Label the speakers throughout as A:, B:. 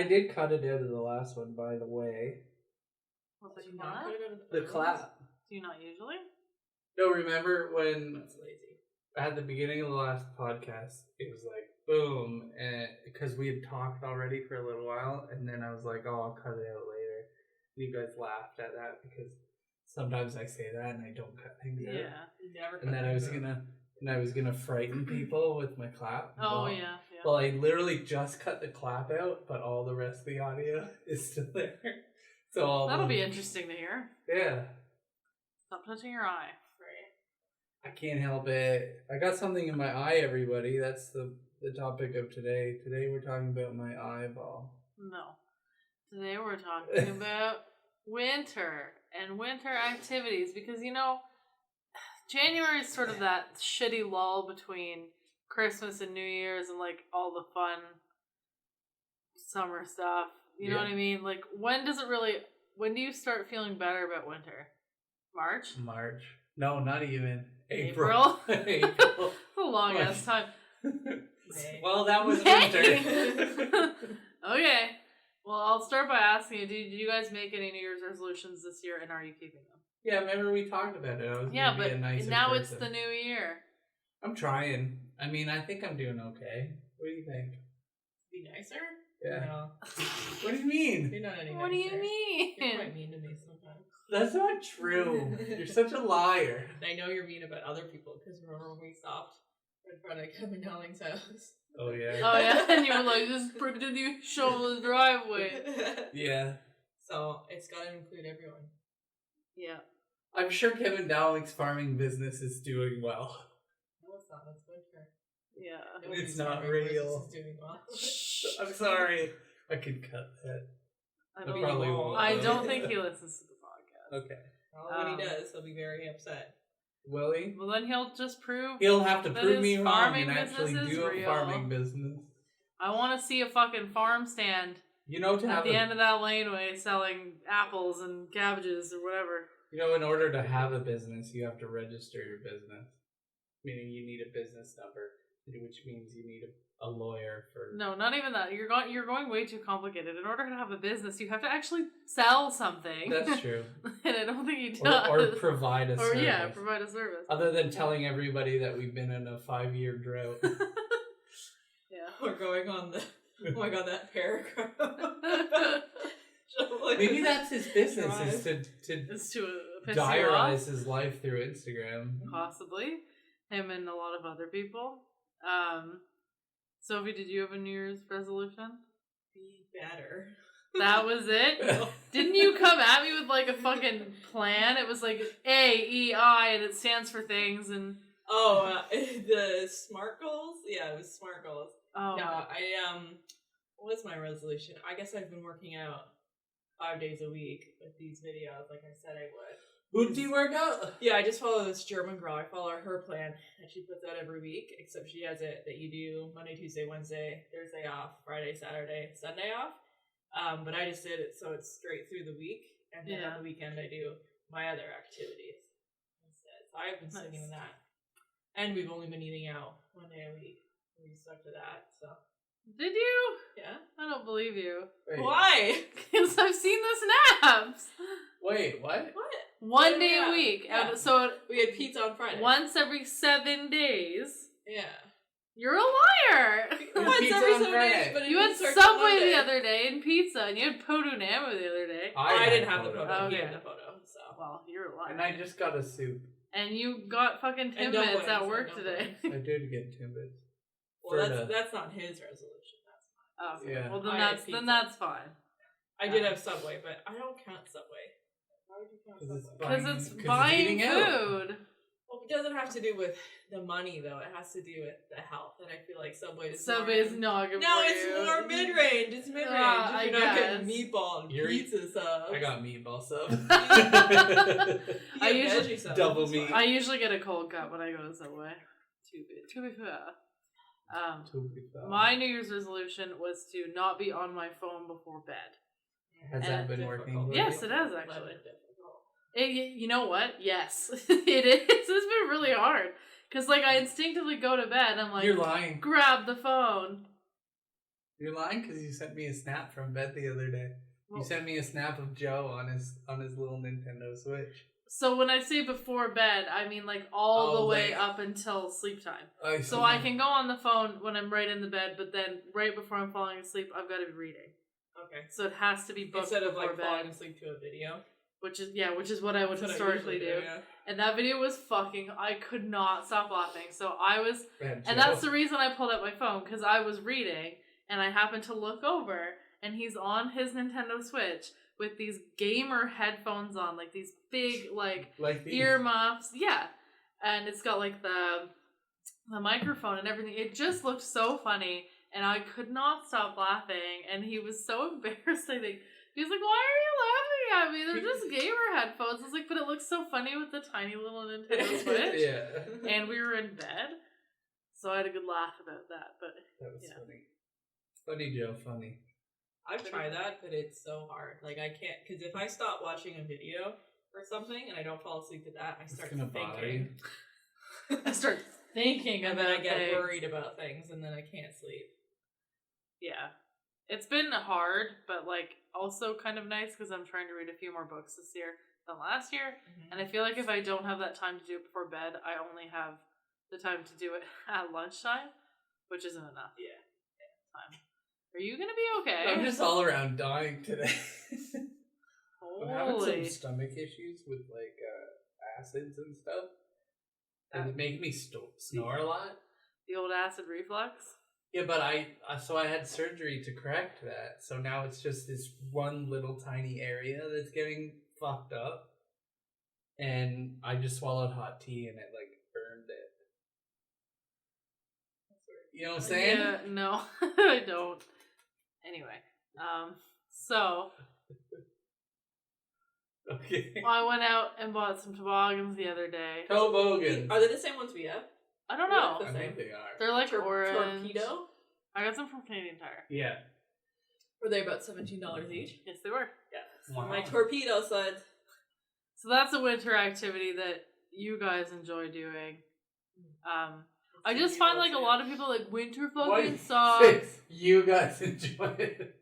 A: I did cut it out of the last one, by the way.
B: What's
C: Did
B: it
C: you not
B: called?
C: cut it out of
A: The
C: first
A: clap.
B: Do you not usually?
A: No, remember when
C: That's lazy.
A: at the beginning of the last podcast, it was like, boom, and because we had talked already for a little while, and then I was like, oh, I'll cut it out later. And you guys laughed at that because sometimes I say that and I don't cut things out.
B: Yeah.
C: You never cut
A: And then I was gonna frighten people with my clap.
B: Oh,
A: Well,
B: yeah.
A: Well, I literally just cut the clap out, but all the rest of the audio is still there. So all
B: That'll be interesting to hear.
A: Yeah.
B: Stop touching your eye.
A: I can't help it. I got something in my eye, everybody. That's the topic of today. Today we're talking about my eyeball.
B: No. Today we're talking about winter and winter activities because, you know, January is sort of that shitty lull between Christmas and New Year's and, like, all the fun summer stuff. You know what I mean? Like, when do you start feeling better about winter? March?
A: No, not even.
B: April?
A: April.
B: It's a long ass time.
A: Well, that was
B: May.
A: winter.
B: Okay. Well, I'll start by asking you, did you guys make any New Year's resolutions this year, and are you keeping them?
A: Yeah, remember we talked about it. I was
B: Yeah,
A: gonna be a
B: but
A: nicer
B: now
A: person.
B: it's the new year.
A: I'm trying. I mean, I think I'm doing okay. What do you think?
C: Be nicer?
A: Yeah.
C: No.
A: What do you mean?
C: You're not any nicer.
B: What do you mean?
C: You're quite mean to me sometimes.
A: That's not true. You're such a liar.
C: I know you're mean about other people because remember when we stopped in front of Kevin Dowling's house?
A: Oh, yeah.
B: Oh, yeah, and you were like, this prick didn't even shovel the driveway.
A: Yeah.
C: So, it's got to include everyone.
B: Yeah.
A: I'm sure Kevin Dowling's farming business is doing well.
C: No, it's not. It's winter.
B: Yeah.
A: It's not real.
C: Is doing well.
A: I'm sorry. I could cut that.
B: I
A: But
B: don't,
A: probably won't.
B: I don't think he listens to the podcast.
A: Okay.
C: Well, when he does, he'll be very upset.
A: Will he?
B: Well, then he'll just prove...
A: He'll have to
B: that
A: prove
B: his
A: me wrong
B: farming
A: and actually
B: business is
A: do a
B: real.
A: farming business.
B: I want to see a fucking farm stand
A: You know, to
B: at
A: have
B: the end of that laneway selling apples and cabbages or whatever.
A: You know, in order to have a business, you have to register your business. Meaning you need a business number, which means you need a lawyer for...
B: No, not even that. You're going way too complicated. In order to have a business, you have to actually sell something.
A: That's true.
B: And I don't think he does.
A: Or provide a service.
B: Or, yeah, provide a service.
A: Other than telling everybody that we've been in a 5-year drought.
B: Yeah.
C: We're going on the... Oh my god, that paragraph.
A: Maybe that's his business, is
B: It's to piss you
A: diarize
B: off.
A: his life through Instagram.
B: Possibly. Him and a lot of other people. Sophie, did you have a New Year's resolution?
C: Be better.
B: That was it? Didn't you come at me with like a fucking plan? It was like A-E-I and it stands for things and...
C: Oh, the SMART goals? Yeah, it was SMART goals.
B: Oh.
C: No, what was my resolution? I guess I've been working out 5 days a week with these videos, like I said I would.
A: Who do you work out?
C: Yeah, I just follow this German girl. I follow her plan that she puts out every week, except she has it that you do Monday, Tuesday, Wednesday, Thursday off, Friday, Saturday, Sunday off. But I just did it so it's straight through the week, and then on the weekend I do my other activities instead. So I've been sticking with that. And we've only been eating out 1 day a week. We stuck to that, so.
B: Did you?
C: Yeah.
B: I don't believe you.
A: Wait.
B: Why? Because I've seen the snaps.
A: Wait, what?
C: What?
B: 1 day a week.
C: Yeah.
B: So
C: we had pizza on Friday.
B: Once every 7 days.
C: Yeah.
B: You're a liar.
C: Once
A: pizza
C: every
A: on
C: 7
A: Friday.
C: days, but it
B: You had
C: didn't start till
B: Subway
C: Monday.
B: the other day and pizza, and you had Podu Namo the other day.
C: I didn't have the photo.
B: Okay.
C: He had the photo, so.
B: Well, you're a liar.
A: And I just got a soup.
B: And you got fucking
C: And
B: Timbits
C: dumplings,
B: at
C: and
B: work today.
A: I did get Timbits.
C: Well, that's not his resolution. That's mine.
B: Oh, okay.
A: Yeah.
B: Well, then
C: I had
B: that's
C: pizza.
B: fine.
C: I did have Subway, but I don't count Subway. Why would you count Subway?
B: Because it's
A: 'cause
B: buying
A: eating out.
B: food.
C: Well, it doesn't have to do with the money, though. It has to do with the health, and I feel like Subway is
B: Subway's not good
C: No,
B: for
C: it's
B: you.
C: more mid-range. It's mid-range.
B: I
C: If you're not
B: guess.
C: getting meatball and pizza subs.
A: I got meatball sub.
B: I usually-
A: Double meat.
B: I usually get a cold cut when I go to Subway. To be fair. My New Year's resolution was to not be on my phone before bed.
A: Has that been working? for
B: Yes,
A: you?
B: it has actually. You know what? Yes, it is. It's been really hard because, like, I instinctively go to bed. And I'm like,
A: You're lying.
B: grab the phone.
A: You're lying because you sent me a snap from bed the other day.
B: Well,
A: You sent me a snap of Joe on his little Nintendo Switch.
B: so when I say before bed, I mean like all the way
A: late.
B: up until sleep time.
A: I
B: So I can go on the phone when I'm right in the bed, but then right before I'm falling asleep, I've got to be reading.
C: Okay.
B: So it has to be booked
C: Instead of
B: before
C: like
B: bed,
C: falling asleep to a video.
B: which is what I would
C: That's what I
B: historically
C: usually
B: do.
C: yeah.
B: And that video was fucking. I could not stop laughing. So I was,
A: Man,
B: and that's the reason I pulled out my phone because I was reading, and I happened to look over, and he's on his Nintendo Switch with these gamer headphones on, like these big like
A: these.
B: earmuffs. Yeah, and it's got like the microphone and everything. It just looked so funny, and I could not stop laughing. And he was so embarrassed. I think he was like, "Why are you laughing at me? They're just gamer headphones." I was like, "But it looks so funny with the tiny little Nintendo Switch."
A: Yeah.
B: And we were in bed, so I had a good laugh about that. But
A: That was
B: yeah.
A: funny. Funny, Joe. Funny.
C: I've tried that, but it's so hard. Like, I can't, because if I stop watching a video or something and I don't fall asleep to that, I start thinking.
B: I start thinking
C: And
B: about
C: then I get
B: things.
C: worried about things, and then I can't sleep.
B: Yeah. It's been hard, but like also kind of nice because I'm trying to read a few more books this year than last year.
C: Mm-hmm.
B: And I feel like if I don't have that time to do it before bed, I only have the time to do it at lunchtime, which isn't enough.
C: Yeah.
B: Time. Are you gonna be okay?
A: I'm just all around dying today. I'm having
B: Holy.
A: some stomach issues with like acids and stuff. And it make me snore a lot.
B: The old acid reflux?
A: Yeah, but I had surgery to correct that. So now it's just this one little tiny area that's getting fucked up. And I just swallowed hot tea and it like burned it. You know what I'm saying?
B: Yeah, no, I don't. Anyway, so
A: Okay.
B: I went out and bought some toboggans the other day.
A: Tobogans.
C: Are they the same ones we have?
B: I don't
C: Yeah,
B: know.
C: the
A: I
C: same.
A: think they are.
B: They're like orange.
C: Torpedo?
B: I got some from Canadian Tire.
A: Yeah.
C: Were they about $17 each?
B: Yes, they were.
C: Yeah.
A: Wow.
C: My torpedo said.
B: So that's a winter activity that you guys enjoy doing. I just find like a lot of people like winter fucking sucks.
A: You guys enjoy it.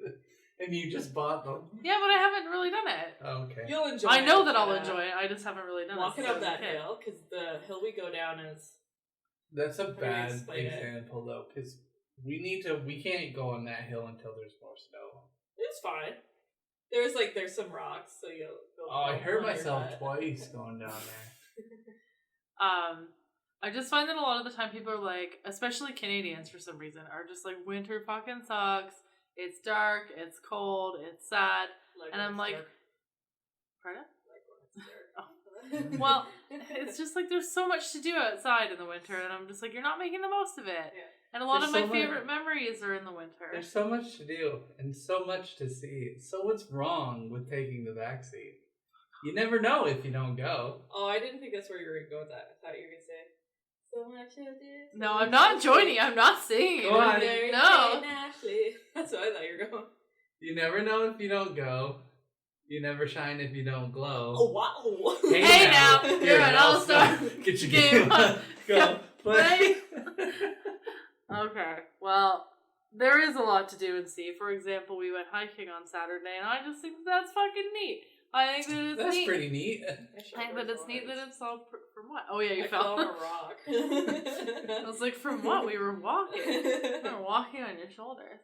A: And you just bought them.
B: Yeah, but I haven't really done it.
A: Okay.
C: You'll enjoy
B: I know
C: it,
B: that I'll enjoy it. I just haven't really done
C: walking
B: it.
C: up that hill, because the hill we go down is.
A: That's a
C: How do you
A: bad
C: explain it?
A: example though, because we can't go on that hill until there's more snow.
C: It's fine. There's some rocks, so you'll.
A: Oh, I hurt
C: on your
A: myself
C: butt.
A: twice going down there.
B: I just find that a lot of the time people are like, especially Canadians for some reason, are just like, winter fucking sucks. It's dark, it's cold, it's sad.
C: Like
B: And I'm
C: when it's
B: like,
C: dark.
B: pardon?
C: Like when it's dark.
B: Well, it's just like there's so much to do outside in the winter, and I'm just like, you're not making the most of it.
C: Yeah.
B: And a lot
A: There's
B: of my
A: so much-
B: favorite memories are in the winter.
A: There's so much to do and so much to see. So what's wrong with taking the vaccine? You never know if you don't go.
C: Oh, I didn't think that's where you were going to go with that. I thought you were going to say, so much of this.
B: No, I'm not joining. I'm not singing.
A: Go on.
B: No.
C: That's what I thought you were going.
A: You never know if you don't go. You never shine if you don't glow.
C: Oh, wow.
B: Hey now,
A: You're
B: you're an all-star.
A: Get your
B: Game
A: game
B: on.
A: on. Go play.
B: Okay, well, there is a lot to do and see. For example, we went hiking on Saturday, and I just think that's fucking neat. I think that it's
A: That's
B: neat.
A: pretty neat.
B: I think that it's neat that it's all from what? Oh yeah, you
C: I
B: fell.
C: fell on a rock.
B: I was like, from what? We were walking. We were walking on your shoulders.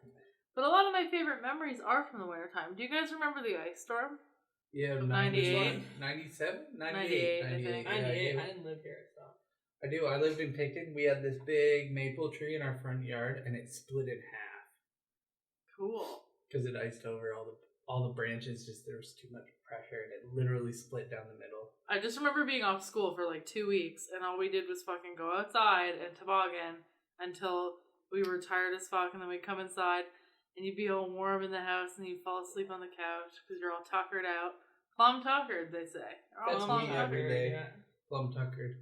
B: But a lot of my favorite memories are from the wintertime. Do you guys remember the ice storm?
A: Yeah,
B: 98.
A: 97?
B: 98, I think.
C: 98.
A: Yeah,
C: I didn't live here, so.
A: I do. I lived in Picton. We had this big maple tree in our front yard, and it split in half
B: Cool.
A: because it iced over all the branches. Just there was too much pressure, and it literally split down the middle.
B: I just remember being off school for like 2 weeks, and all we did was fucking go outside and toboggan until we were tired as fuck, and then we'd come inside, and you'd be all warm in the house, and you'd fall asleep on the couch because you're all tuckered out. Plum tuckered, they say. You're all
A: That's
B: plum
A: me
B: tuckered.
A: every day.
C: Yeah.
A: Plum tuckered.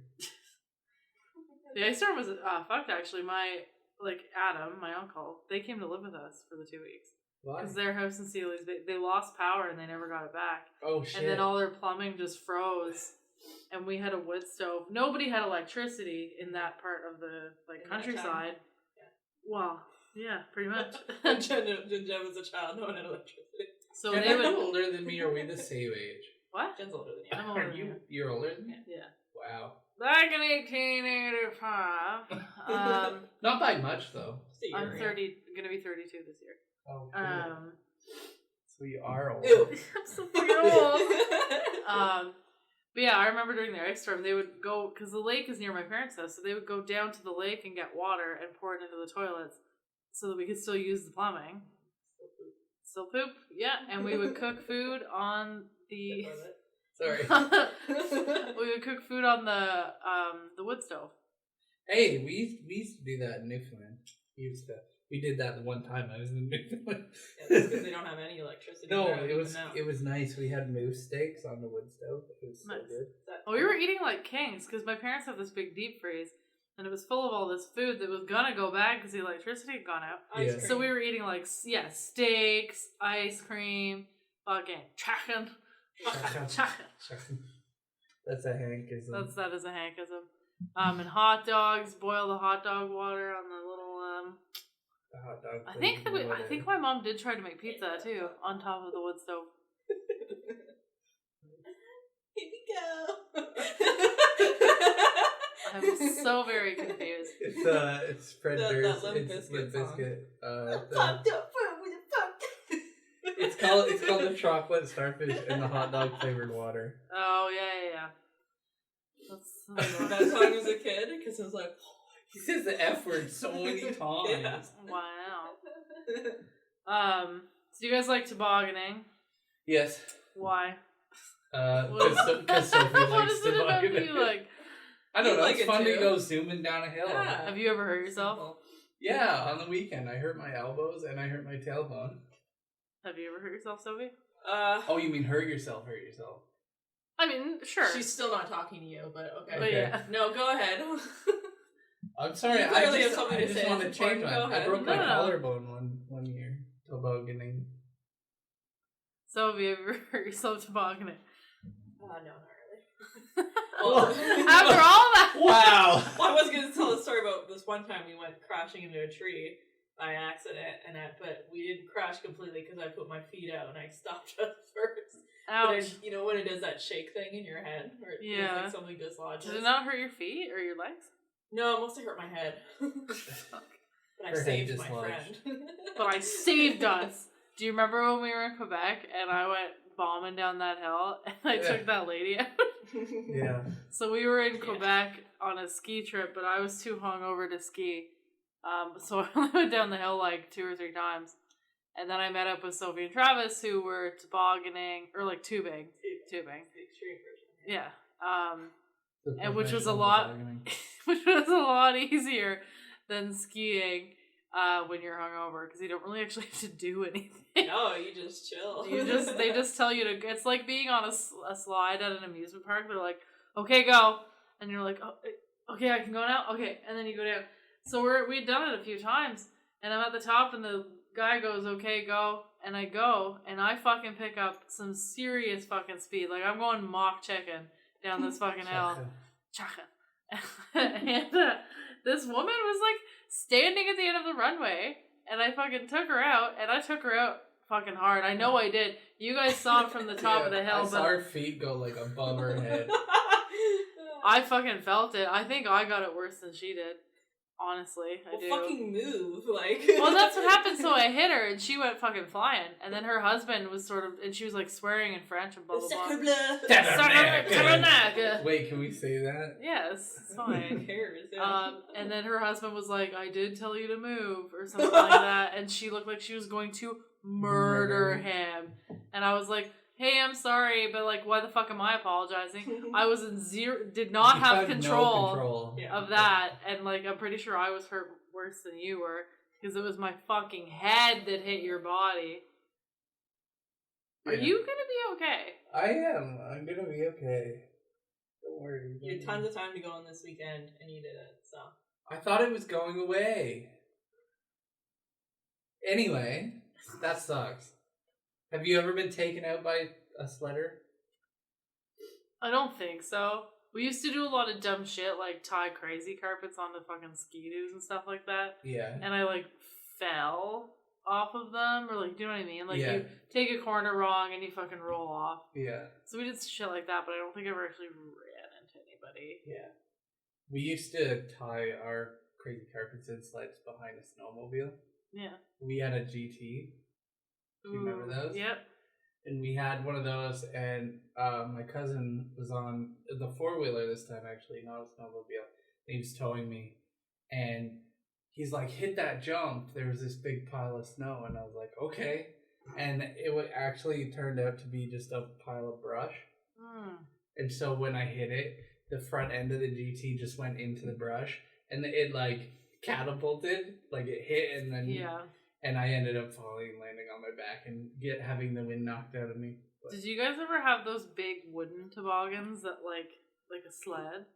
B: The ice storm was fucked actually. My Adam, my uncle, they came to live with us for the 2 weeks
A: Why?
B: because their house in Sealy's they lost power and they never got it back,
A: Oh shit!
B: and then all their plumbing just froze, and we had a wood stove. Nobody had electricity in that part of the
C: In that
B: countryside.
C: time. Yeah.
B: Well, Yeah, pretty much.
C: When Jen was a child, no one had electricity.
B: So
A: Jen,
B: they
A: are you
B: would.
A: older than me, or are we the same age?
B: What?
C: Jen's older than you.
B: I'm older
A: Are
B: than
A: you?
B: you.
A: You're older than me?
B: Yeah.
A: Wow.
B: Back in 1885.
A: Not by much, though.
B: I'm 30. Gonna be 32 this year.
A: Oh, cool. So you are old.
C: Ew.
B: I'm so fucking old. But yeah, I remember during the ice storm, they would go, because the lake is near my parents' house, so they would go down to the lake and get water and pour it into the toilets so that we could still use the plumbing. Still poop, yeah. And we would cook food on the...
A: Sorry.
B: We would cook food on the wood stove.
A: Hey, we used to do that in Newfoundland. We did that the one time I was in Newfoundland.
C: Yeah, that's because they don't have any electricity.
A: No,
C: there,
A: it was nice. We had moose steaks on the wood stove. It was so
B: Nice.
A: good.
B: Well, we were eating like kings because my parents have this big deep freeze, and it was full of all this food that was gonna go bad because the electricity had gone out.
A: Yeah.
B: So we were eating like steaks, ice cream, fucking chicken.
A: That's a Hankism.
B: That is a Hankism. And hot dogs. Boil the hot dog water on the little
A: The hot dog.
B: I think my mom did try to make pizza too on top of the wood stove.
C: Here we go.
B: I'm so very confused.
A: It's Fred Durst.
C: Limp
A: It's
C: Bizkit
A: Limp
C: song.
A: Bizkit.
C: Pumped up with a pump.
A: It's called the chocolate starfish and the hot dog flavored water.
B: Oh yeah. That's
C: That song as a kid because it was like.
A: He says the F word so many times.
C: Yeah.
B: Wow. So you guys like tobogganing?
A: Yes.
B: Why?
A: Because Sophie
B: What
A: likes
B: is it about
A: tobogganing.
B: you like?
A: I don't
C: You
A: know.
C: like
A: It's
C: it
A: fun to
C: too.
A: go zooming down a hill.
C: Yeah.
B: Have you ever hurt yourself?
A: Yeah, on the weekend I hurt my elbows and I hurt my tailbone.
B: Have you ever hurt yourself, Sophie?
A: Oh, you mean hurt yourself?
B: I mean, sure.
C: She's still not talking to you, but okay.
B: But yeah.
C: No, go ahead.
A: I'm sorry.
C: You clearly have
A: I
C: something to
A: just
C: say.
A: want to
C: It's
A: change
C: important.
A: one.
C: Go
A: I
C: ahead.
A: broke my
B: No.
A: collarbone one year tobogganing.
B: Sophie, have you ever hurt yourself tobogganing?
C: No, not really.
B: After all that.
A: Wow.
C: Well, I was going to tell a story about this one time we went crashing into a tree by accident, but we didn't crash completely because I put my feet out and I stopped at first. But
B: Ouch.
C: you know when it does that shake thing in your head? Where it feels
B: Yeah.
C: like something dislodges?
B: Did it not hurt your feet or your legs?
C: No, it mostly hurt my head. But I
A: Her head
C: saved my
A: dislodged.
C: friend.
B: But I saved us. Do you remember when we were in Quebec and I went bombing down that hill and I took that lady out?
A: Yeah.
B: So we were in Quebec on a ski trip, but I was too hungover to ski. So I only went down the hill like 2 or 3 times. And then I met up with Sophie and Travis who were tobogganing, or like tubing. Tubing.
C: The extreme version.
B: Yeah.
A: The
B: And which was a
A: professional
B: lot,
A: tobogganing.
B: which was a lot easier than skiing when you're hungover because you don't really actually have to do anything.
C: No, you just chill.
B: They just tell you to. It's like being on a slide at an amusement park. They're like, "Okay, go," and you're like, "Oh, okay, I can go now." Okay, and then you go down. So we'd done it a few times, and I'm at the top, and the guy goes, "Okay, go," and I go, and I fucking pick up some serious fucking speed. Like I'm going mock chicken down this fucking hill. And this woman was like standing at the end of the runway, and I fucking took her out, and I took her out fucking hard. I know I did. You guys saw it from the top of the hill,
A: I saw her feet go like above her head.
B: I fucking felt it. I think I got it worse than she did. Honestly, I do.
C: Fucking move, like.
B: Well, that's what happened. So I hit her, and she went fucking flying. And then her husband was sort of, and she was like swearing in French and blah blah blah.
A: Tabernacle. Wait, can we say that?
B: Yes, it's
C: Who
B: fine.
C: cares? Yeah.
B: And then her husband was like, "I did tell you to move," or something like that. And she looked like she was going to murder him. And I was like, "Hey, I'm sorry, but like, why the fuck am I apologizing? I was in did not
A: You
B: have
A: had
B: control,
A: no control.
C: Yeah.
B: of that, and like, I'm pretty sure I was hurt worse than you were because it was my fucking head that hit your body." Are
A: Yeah.
B: you gonna be okay?
A: I am. I'm gonna be okay. Don't worry.
C: You had tons of time to go on this weekend, and you didn't, so.
A: I thought it was going away. Anyway, that sucks. Have you ever been taken out by a sledder?
B: I don't think so. We used to do a lot of dumb shit like tie crazy carpets onto fucking ski-doos and stuff like that.
A: Yeah.
B: And I like fell off of them, or like, do you know what I mean? Like,
A: Yeah.
B: you take a corner wrong and you fucking roll off.
A: Yeah.
B: So we did shit like that, but I don't think I ever actually ran into anybody.
A: Yeah. We used to tie our crazy carpets and sleds behind a snowmobile.
B: Yeah.
A: We had a GT. Do you remember those?
B: Yep.
A: And we had one of those, and my cousin was on the 4-wheeler this time, actually, not a snowmobile. And he was towing me, and he's like, hit that jump. There was this big pile of snow, and I was like, okay. And it actually turned out to be just a pile of brush. And so when I hit it, the front end of the GT just went into the brush, and it like catapulted, like it hit, and then and I ended up falling, landing on my back, and having the wind knocked out of me. But
B: did you guys ever have those big wooden toboggans that like a sled?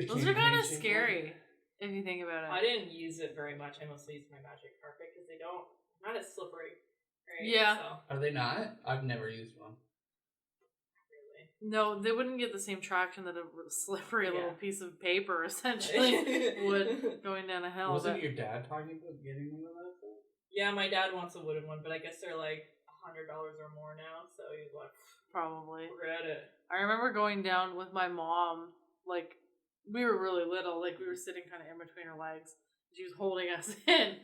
B: Those are kind of scary if you think about it.
C: I didn't use it very much. I mostly used my magic carpet because not as slippery. Right?
B: Yeah.
C: So.
A: Are they not? I've never used one.
B: No, they wouldn't get the same traction that a slippery little piece of paper essentially would going down a hill.
A: Wasn't your dad talking about getting one of those?
C: Yeah, my dad wants a wooden one, but I guess they're like $100 or more now. So he's like,
B: probably.
C: Regret it.
B: I remember going down with my mom. Like, we were really little. Like, we were sitting kind of in between her legs. She was holding us in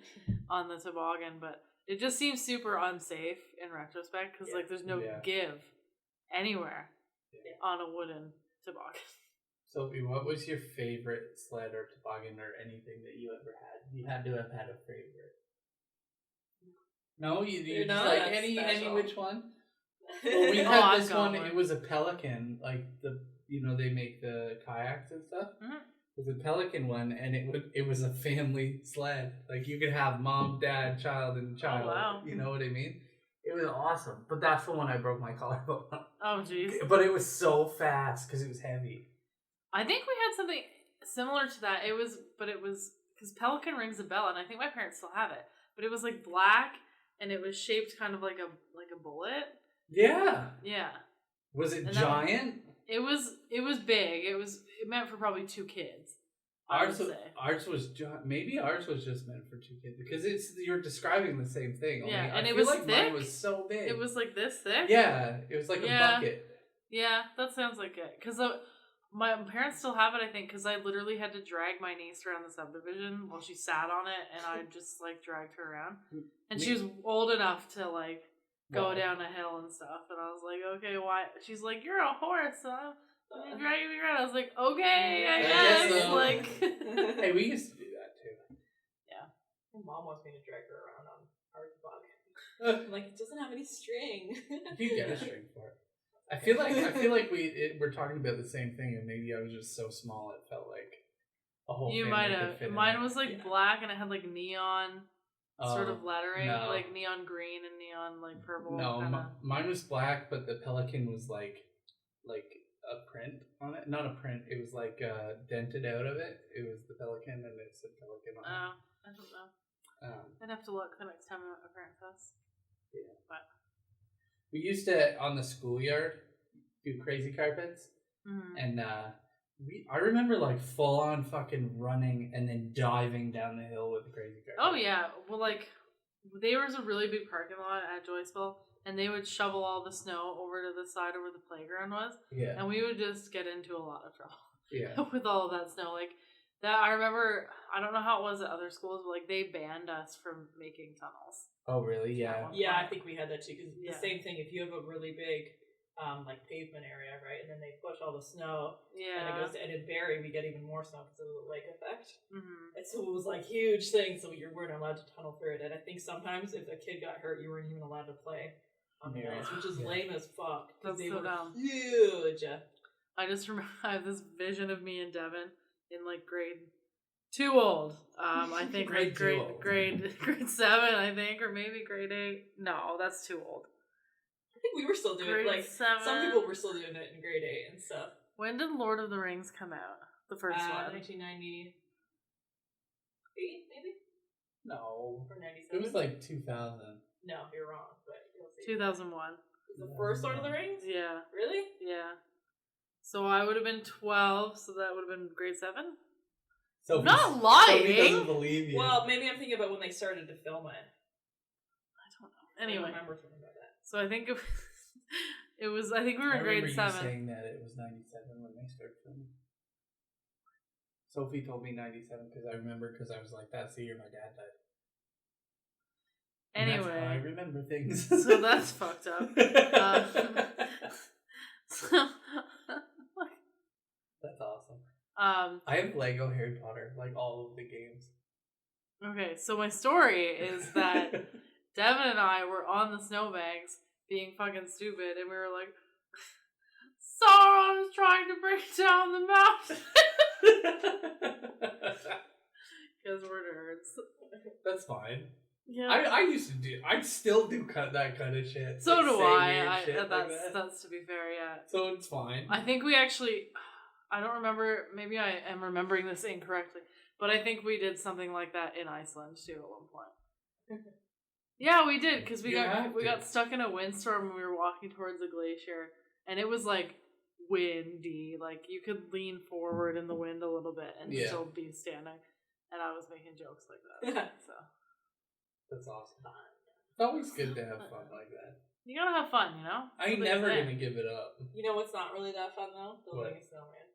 B: on the toboggan, but it just seems super unsafe in retrospect because like there's no give anywhere. On a wooden toboggan.
A: Sophie, what was your favorite sled or toboggan or anything that you ever had? You had to have had a favorite. No, you just like any which one. Well, we had this one. It was a Pelican, like they make the kayaks and stuff. Mm-hmm. It was a Pelican one, and it was a family sled. Like you could have mom, dad, child, and child. Oh, wow. You know what I mean? It was awesome, but that's the one I broke my collarbone on.
B: Oh, jeez.
A: But it was so fast because it was heavy.
B: I think we had something similar to that. It was because Pelican rings a bell, and I think my parents still have it. But it was like black, and it was shaped kind of like a bullet.
A: Yeah.
B: Yeah.
A: Was it giant?
B: It was big. It meant for probably 2 kids.
A: Ours was maybe ours was just meant for 2 kids because you're describing the same thing.
B: Yeah,
A: only
B: and
A: I
B: it
A: feel
B: was
A: like
B: thick.
A: Mine was so big.
B: It was like this thick.
A: Yeah, it was like a bucket.
B: Yeah, that sounds like it. Because my parents still have it, I think, because I literally had to drag my niece around the subdivision while she sat on it, and I just like dragged her around. And she was old enough to like go down a hill and stuff, and I was like, okay, why? She's like, you're a horse, huh? You're dragging me around. I was like, okay, I guess.
A: So.
B: Like,
A: hey, we used to do that too.
C: Yeah, my mom wants me to drag her around on our toboggan. I'm like, it doesn't have any string.
A: You get a string for it. I feel like we're talking about the same thing, and maybe I was just so small it felt like a whole.
B: You might have. Mine was like black, and it had like neon sort of lettering, like neon green and neon like purple.
A: No, mine was black, but the Pelican was like a print on it. Not a print. It was like dented out of it. It was the Pelican, and it said Pelican on it.
B: Oh, I don't know. I'd have to look the next time I'm at my parents' house.
A: Yeah.
B: But
A: we used to, on the schoolyard, do crazy carpets. Mm-hmm. And I remember like full on fucking running and then diving down the hill with the crazy carpet.
B: Oh yeah. Well, like there was a really big parking lot at Joyceville, and they would shovel all the snow over to the side of where the playground was. Yeah. And we would just get into a lot of trouble. Yeah. With all of that snow. Like that, I remember, I don't know how it was at other schools, but like they banned us from making tunnels.
A: Oh, really? Yeah.
C: Yeah, I think we had that too. Because the same thing, if you have a really big like pavement area, right, and then they push all the snow, and it goes to, and in Barrie we get even more snow because of the lake effect. Mm-hmm. And so it was like huge thing. So you weren't allowed to tunnel through it. And I think sometimes if a kid got hurt, you weren't even allowed to play on the ice, which is lame as fuck.
B: That's
C: they
B: so
C: were
B: dumb.
C: Huge.
B: I just remember I have this vision of me and Devin in like grade 2 old. I think grade 7, I think, or maybe grade 8. No, that's too old.
C: I think we were still doing
B: grade
C: like
B: 7.
C: Some people were still doing it in grade 8 and stuff.
B: When did Lord of the Rings come out? The first one.
C: 1998, maybe?
A: No.
C: Or 97?
A: It was like 2000.
C: No, you're wrong. But you'll see.
B: 2001.
C: The first Lord of the Rings?
B: Yeah.
C: Really?
B: Yeah. So I would have been 12, so that would have been grade 7?
A: So
B: I'm not lying.
A: Sophie doesn't believe you.
C: Well, maybe I'm thinking about when they started to film it.
B: I don't know. Anyway,
C: I remember something about that.
B: so I think it was. I think we were in grade 7.
A: You saying that it was 97 when they started filming. Sophie told me 97 because I remember because I was like, that's the year my dad died. And
B: Anyway,
A: that's how I remember things.
B: So that's fucked up. So,
A: that's awesome. I have Lego Harry Potter, like all of the games.
B: Okay, so my story is that Devin and I were on the snowbanks being fucking stupid, and we were like, Sauron's trying to break down the mountain. Because we're nerds.
A: That's fine.
B: Yeah.
A: I still do that kind of shit.
B: So
A: like,
B: do
A: say
B: I.
A: weird shit like
B: That's to be fair, yeah.
A: So it's fine.
B: I think we actually, I don't remember, maybe I am remembering this incorrectly, but I think we did something like that in Iceland too at one point. Yeah, we did, because we got stuck in a windstorm when we were walking towards a glacier, and it was like windy, like you could lean forward in the wind a little bit and still be standing, and I was making jokes like that. So
A: that's awesome. It's always good to have fun like that.
B: You gotta have fun, you know?
A: I ain't never gonna give it up.
C: You know what's not really that fun though? Building a snowman.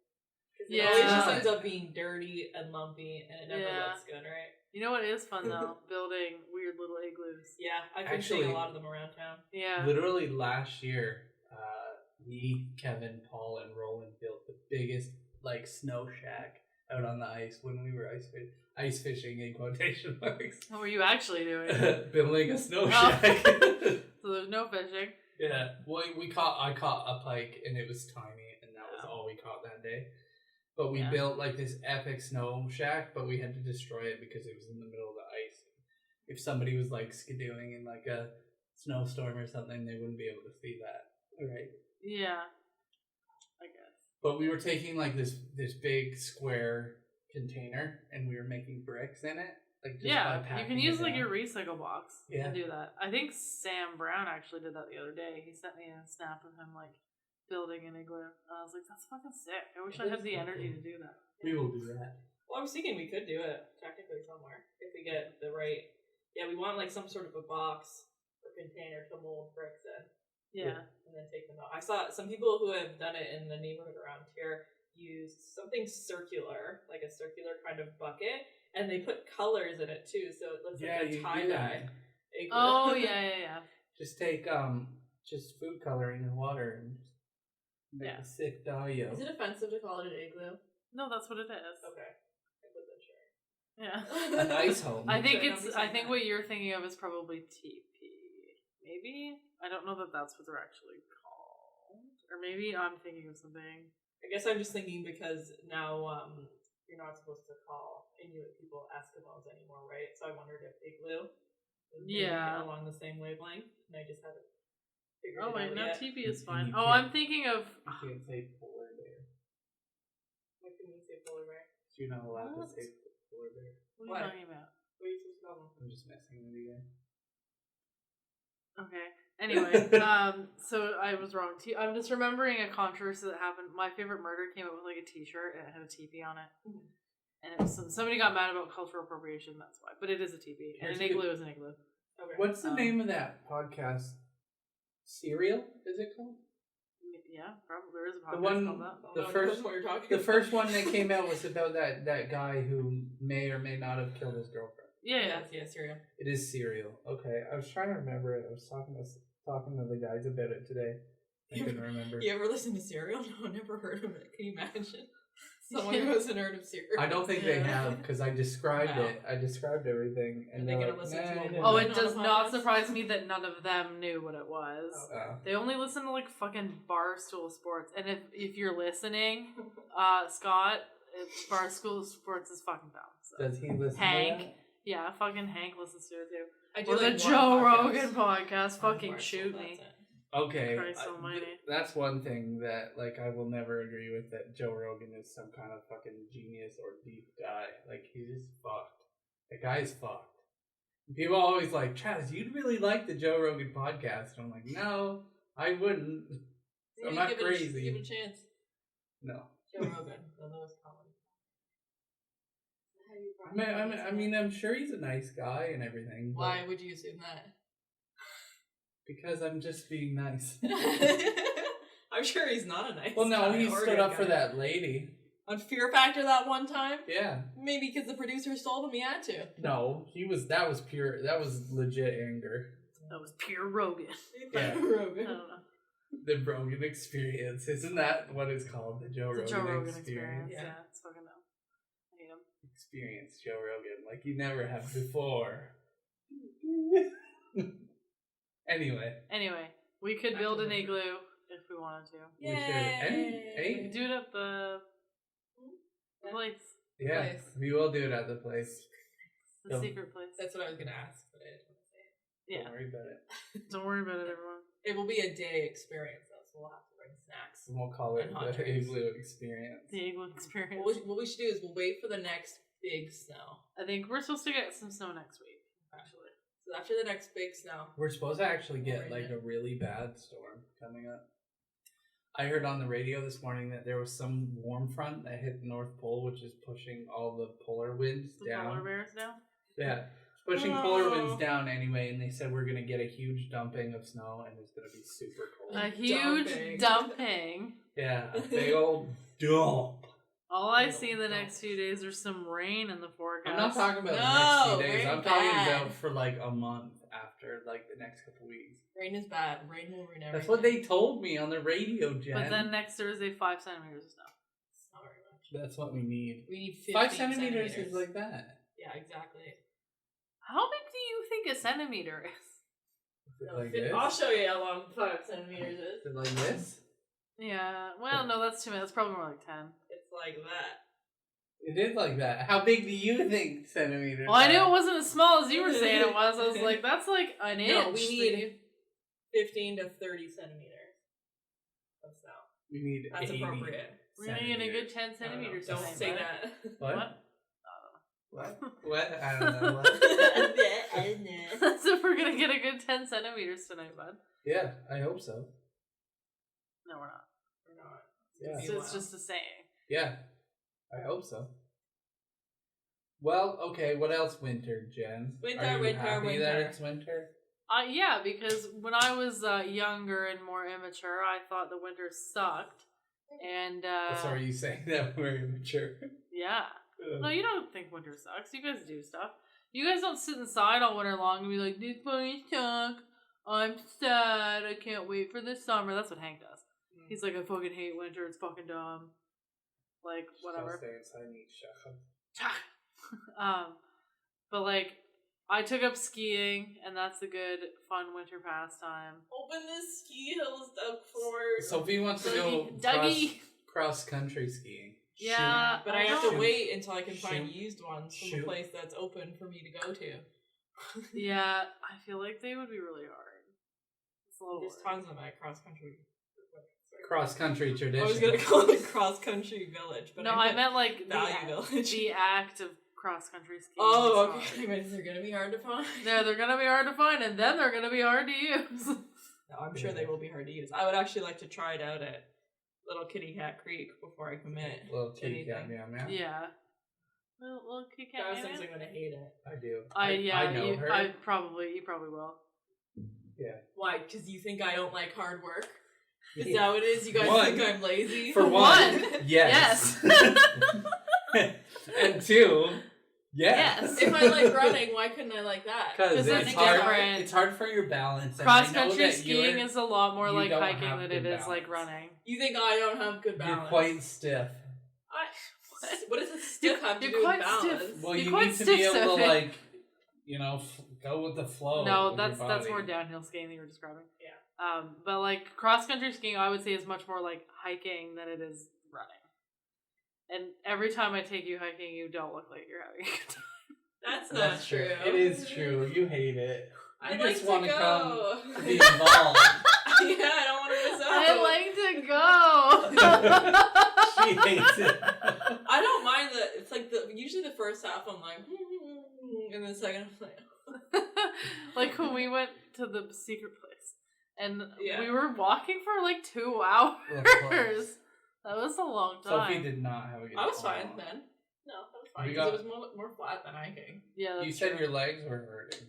B: Yeah.
C: It always just ends up being dirty and lumpy, and it never looks good, right?
B: You know what is fun though? Building weird little igloos.
C: Yeah, I've been seeing a lot of them around town.
B: Yeah.
A: Literally last year, me, Kevin, Paul, and Roland built the biggest like snow shack out on the ice when we were ice fishing in quotation marks.
B: What were you actually doing?
A: Building a snow shack.
B: So there's no fishing.
A: Yeah. Well, I caught a pike and it was tiny, and that was all we caught that day. But we built like this epic snow shack, but we had to destroy it because it was in the middle of the ice. If somebody was like skidooing in like a snowstorm or something, they wouldn't be able to see that. Right?
B: Yeah. I guess.
A: But we were taking like this big square container and we were making bricks in it. Like just by
B: you can use like your recycle box and do that. I think Sam Brown actually did that the other day. He sent me a snap of him like building an igloo. And I was like, that's fucking sick. I wish I had the energy to do that.
A: We will do that.
C: Well, I was thinking we could do it technically somewhere if we get the right. Yeah, we want like some sort of a box or container to mold bricks in.
B: Yeah.
C: And then take them out. I saw some people who have done it in the neighborhood around here used something circular, like a circular kind of bucket, and they put colors in it too, so it looks like a tie-dye.
B: Oh, yeah.
A: Just take just food coloring and water and just make a sick dye.
C: Is it offensive to call it an igloo?
B: No, that's what it is.
C: Okay. I wasn't sure.
B: Yeah.
A: An ice home.
B: I think what you're thinking of is probably TP. Maybe? I don't know that that's what they're actually called. Or maybe I'm thinking of something.
C: I guess I'm just thinking because now you're not supposed to call Inuit people Eskimos anymore, right? So I wondered if igloo was along the same wavelength, and I just haven't figured it out
B: wait, no,
C: yet.
B: TP is fine. Oh, I'm thinking of...
A: You can't say polar bear.
C: What can you say polar bear?
A: So you're not allowed to say polar bear.
B: What are you talking about?
C: What are you supposed to call them?
A: I'm just messing with you guys.
B: Okay. Anyway, so I was wrong. I'm just remembering a controversy that happened. My Favorite Murder came out with like a T-shirt and it had a teepee on it, and it was, somebody got mad about cultural appropriation. That's why. But it is a teepee, and an igloo is an igloo.
C: Okay.
A: What's the name of that podcast? Serial? Is it called?
B: Yeah, probably there is a podcast called that.
A: The first one that came out was about that guy who may or may not have killed his girlfriend.
B: Yeah,
C: Serial.
A: It is Serial. Okay, I was trying to remember it. I was talking to the guys about it today. I couldn't remember.
C: You ever listen to Serial? No, never heard of it. Can you imagine? Someone who hasn't heard of Serial.
A: I don't think they have, because I described it. I described everything, and
C: they're
A: they're
C: gonna
A: like,
C: listen to it.
B: Oh, it does not surprise me that none of them knew what it was.
A: Oh.
B: They only listen to like fucking Barstool Sports, and if you're listening, Scott, Barstool Sports is fucking dumb. So.
A: Does he listen?
B: Hank.
A: To that?
B: Yeah, fucking Hank listens to it too.
C: I do
B: or
C: like
B: the Joe Rogan podcast. Fucking shoot me.
A: Okay,
B: Christ almighty.
A: That's one thing that like I will never agree with, that Joe Rogan is some kind of fucking genius or deep guy. Like, he's just fucked. The guy's fucked. And people are always like, Chaz, you'd really like the Joe Rogan podcast. And I'm like, no, I wouldn't. I'm not crazy.
C: Give it a chance.
A: No.
C: Joe Rogan, the lowest common.
A: I'm sure he's a nice guy and everything. But
C: Why would you assume that?
A: because I'm just being nice.
C: I'm sure he's not a nice
A: Well, no,
C: guy
A: he
C: or a
A: stood
C: good
A: up for
C: guy.
A: that lady.
C: On Fear Factor that one time?
A: Yeah.
C: Maybe because the producer told him he had to.
A: No, that was pure. That was legit anger.
B: That was pure Rogan.
A: Yeah.
B: I don't know.
A: The Rogan experience. Isn't that what it's called? The Joe
B: The
A: Rogan,
B: Joe Rogan
A: experience.
B: Yeah, it's fucking dumb. I hate him.
A: Experience Joe Rogan like you never have before. Anyway,
B: we could build an igloo if we wanted to.
A: we should. Hey,
B: Do it at the place.
A: yeah,
C: Place.
A: we will do it at the place.
B: The
A: Don't-
B: secret place.
C: That's what I was going to ask, but I didn't want to say it.
B: Yeah.
A: Don't worry about it.
B: Don't worry about it, everyone.
C: It will be a day experience, though, so we'll have to bring snacks.
A: And we'll call it
C: And hot
A: the
C: drinks.
A: igloo experience.
B: The igloo experience.
C: What we should do is we'll wait for the next big snow.
B: I think we're supposed to get some snow next week, actually.
C: So after the next big snow.
A: We're supposed to actually get
C: Right
A: like
C: now.
A: a really bad storm coming up. I heard on the radio this morning that there was some warm front that hit the North Pole, which is pushing all the polar winds
B: The
A: down.
B: polar bears down?
A: Yeah, it's pushing polar winds down anyway, and they said we're gonna get a huge dumping of snow, and it's gonna be super cold.
B: A huge dumping.
A: Yeah, a big old dump.
B: All I see in the next few days are some rain in the forecast.
A: I'm not talking about the
C: No,
A: next few days.
C: rain
A: I'm talking
C: bad.
A: about for like a month after, like the next couple weeks.
C: Rain is bad. Rain will ruin everything.
A: That's what they told me on the radio, Jen.
B: But then next Thursday, 5 centimeters of snow.
C: It's not very much.
A: That's what we need.
C: We need 15
A: 5 centimeters is like that.
C: Yeah, exactly.
B: How big do you think a centimeter is?
A: Is it
C: No,
A: like this?
C: I'll show you how long 5 centimeters is.
A: Is it like this?
B: Yeah, well, no, that's too much. That's probably more like 10.
C: It's like that.
A: It is like that. How big do you think centimeters
B: Well, I knew
A: are?
B: it wasn't as small as you were saying it was. I was like, that's like an inch.
C: No, we need 15 to 30 centimeters of snow.
A: We need
C: That's
A: 80
C: appropriate.
B: We're gonna get a good 10
C: I don't know.
B: centimeters.
C: Don't
B: tonight,
C: say
B: bud.
C: that.
A: What?
B: What?
A: What? I don't know. What?
C: I don't know.
B: So we're gonna get a good 10 centimeters tonight, bud.
A: Yeah, I hope so.
B: No, we're not.
C: We're not.
A: Yeah.
B: So it's just a saying.
A: Yeah, I hope so. Well, okay, what else winter, Jen?
C: Winter,
A: Are you
C: winter,
A: happy that
C: winter.
A: it's winter?
B: Yeah, because when I was younger and more immature, I thought the winter sucked. And,
A: So are you saying that we're immature?
B: yeah. No, you don't think winter sucks. You guys do stuff. You guys don't sit inside all winter long and be like, this fucking suck. I'm sad. I can't wait for the summer. That's what Hank does. He's like, I fucking hate winter. It's fucking dumb. Like, whatever.
A: Stay inside and eat chocolate.
B: But like, I took up skiing, and that's a good, fun winter pastime.
C: Open the ski hills up for.
A: Sophie wants to go
B: Dougie.
A: cross country skiing.
B: Yeah,
C: But I have to
A: Shoot.
C: wait until I can find
A: Shoot.
C: used ones from
A: Shoot.
C: a place that's open for me to go to.
B: Yeah, I feel like they would be really hard. It's a little
C: There's
B: work.
C: tons of my cross country.
A: Cross country tradition.
C: I was gonna call it cross country village, but
B: No, I meant like
C: Value Village.
B: the act of cross country skiing.
C: Oh,
B: is
C: okay. But they're gonna be hard to find.
B: Yeah, they're gonna be hard to find, and then they're gonna be hard to use.
C: No, I'm sure they will be hard to use. I would actually like to try it out at Little Kitty Cat Creek before I commit.
A: Little
C: to
A: kitty cat
C: anything.
A: meow meow.
B: Yeah. Little kitty cat.
C: Travis
B: man.
C: thinks I'm gonna hate it.
A: I do.
B: I
A: know
B: you,
A: her.
B: you probably will.
A: Yeah.
C: Why? Because you think I don't like hard work? Is
A: Yeah.
C: that what it is? You guys
A: One.
C: think I'm lazy?
A: For one, yes. And two, yes.
C: If I like running, why couldn't I like that?
A: Because
B: it's
A: it's hard.
B: different.
A: It's hard for your balance. and I
B: Cross
A: know
B: country
A: that
B: skiing
A: you're-
B: is a lot more
A: you
B: like
A: don't
B: hiking
A: have
B: than
A: good
B: it is like
A: balance.
B: running.
C: You think I don't have good balance?
A: You're quite stiff.
C: What does a stiff have to
B: You're
C: do with
B: quite
C: balance?
B: stiff.
A: Well,
B: You're
A: you
B: quite
A: need to be
B: stiff,
A: able to
B: Sophie.
A: go with the flow.
B: No,
A: with
B: that's
A: your
B: that's
A: body.
B: more downhill skiing that you were describing.
C: Yeah.
B: But like cross country skiing, I would say is much more like hiking than it is running. And every time I take you hiking, you don't look like you're having a good time.
C: That's not
A: That's
C: true.
A: It is true. You hate it.
C: I
A: You
C: like
A: just
C: to
A: want to
C: go.
A: come be involved.
C: Yeah, I don't want to miss out.
B: I like to go.
A: She hates it.
C: I don't mind the. It's like usually the first half I'm like, and the second I'm like,
B: Like when we went to the secret place, and
C: Yeah.
B: we were walking for like 2 hours.
A: Of course.
B: That was a long time.
A: Sophie did not have a good
C: I was
A: time.
C: fine then. No, that was fine
A: We
C: because
A: got-
C: it was more flat than hiking.
B: Yeah, that's
A: You said
B: true.
A: your legs were hurting.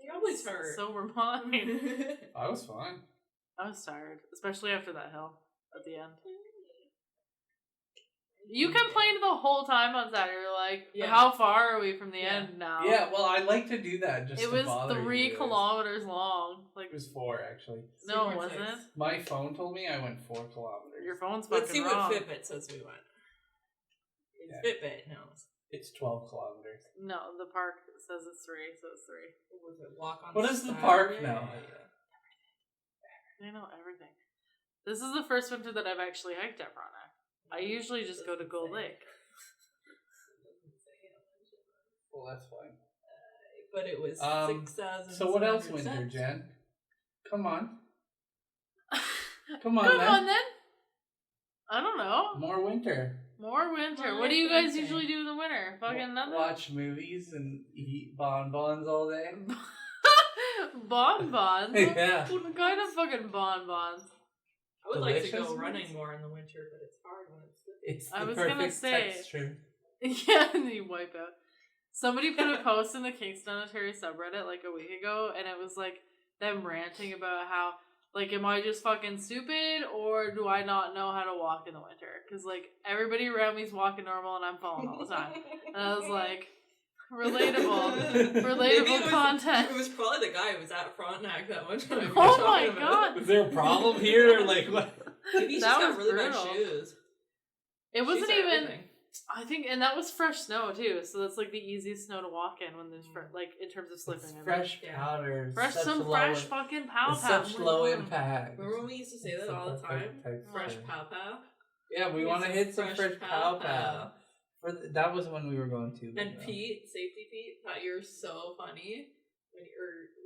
C: They always hurt.
B: So were mine.
A: I was fine.
B: I was tired, especially after that hill at the end. You complained the whole time on Saturday. You're like,
C: Yeah.
B: how far are we from the
C: Yeah.
B: end now?
A: Yeah, well, I like to do that just
B: It
A: to
B: was
A: bother
B: 3
A: you guys.
B: kilometers long. Like,
A: It was 4, actually.
B: no, it
C: 3.6.
B: wasn't.
A: My phone told me I went 4 kilometers.
B: Your phone's fucking
C: Let's see
B: wrong.
C: what Fitbit says we went.
A: Yeah.
C: Fitbit knows.
A: It's 12 kilometers.
B: No, the park says it's 3, so it's 3.
C: What was it? Walk on
A: What does the
C: Saturday?
A: park know?
B: They know everything. This is the first winter that I've actually hiked at Frontenac. I usually just go to Gold Lake.
A: Well, that's fine.
C: But it was 6,000.
A: So what else winter, Jen? Come on. Come on,
B: Come
A: then.
B: on then. I don't know.
A: More winter.
B: More winter.
C: More
B: What do you guys
C: winter.
B: usually do in the winter? Fucking nothing.
A: Watch movies and eat bonbons all day.
B: Bonbons?
A: Yeah.
B: What kind of fucking bonbons?
C: I would like to
A: Delicious
C: go
A: ones?
C: running more in the winter, but it's hard when it's
A: It's the
B: I was
A: perfect
B: gonna say-
A: texture.
B: Yeah, and then you wipe out. Somebody put a post in the Kingston, Ontario subreddit like a week ago, and it was like them ranting about how, like, am I just fucking stupid or do I not know how to walk in the winter? Because, like, everybody around me's walking normal and I'm falling all the time. And I was like, relatable.
C: Maybe
B: Relatable content.
C: It was probably the guy who was at Frontenac that one time. we were
B: Oh my
C: talking about.
B: god.
A: Is there a problem here? Or like what?
C: Maybe he's
B: That
C: just
B: was
C: got really
B: brutal.
C: bad shoes.
B: It wasn't
C: Shoes are
B: even,
C: everything.
B: I think, and that was fresh snow too, so that's like the easiest snow to walk in when there's, like, in terms of slipping.
A: It's
B: in
A: fresh
C: Yeah.
A: powder.
B: Fresh,
A: such
B: some
A: low,
B: fresh fucking pow
A: it's
B: pow.
A: such low impact.
C: Remember when we used to say
A: It's
C: that
A: the
C: all the
A: perfect
C: time?
A: texture.
C: Fresh pow pow.
A: Yeah, we
C: Get
A: want to
C: some
A: hit some
C: fresh
A: fresh
C: pow
A: pow pow. That was when we were going to.
C: And Pete, Safety Pete, thought you were so funny. When you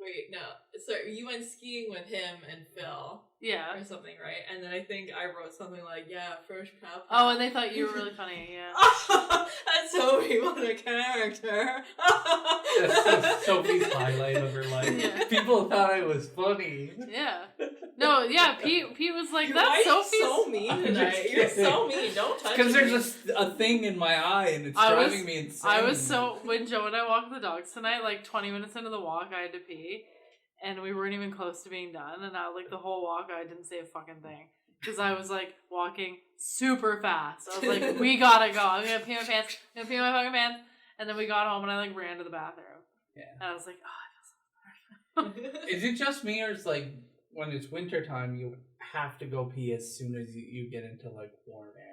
C: wait, no. Sorry, you went skiing with him and Phil
B: Yeah.
C: or something, right? And then I think I wrote something like, yeah, fresh pow pow.
B: Oh, and they thought you were really funny, yeah.
C: That's Sophie, what a character.
A: That's Sophie's highlight of her life.
B: Yeah.
A: People thought I was funny.
B: Yeah. No, yeah, Pete was like,
C: Why
B: that's
C: are you
B: Sophie's.
C: so mean
A: I'm
C: tonight.
A: just
C: You're
A: kidding.
C: so mean. Don't touch me.
A: Because there's a thing in my eye and it's
B: I was-
A: driving me insane.
B: I was so, when Joe and I walked the dogs tonight, like 20 minutes into the walk, I had to pee. And we weren't even close to being done. And I, like, the whole walk, I didn't say a fucking thing. Because I was, like, walking super fast. I was like, we gotta go. I'm gonna pee my pants. I'm gonna pee my fucking pants. And then we got home and I, like, ran to the bathroom.
A: Yeah.
B: And I was like, oh,
A: Is it just me or is like when it's winter time you have to go pee as soon as you get into like warm air?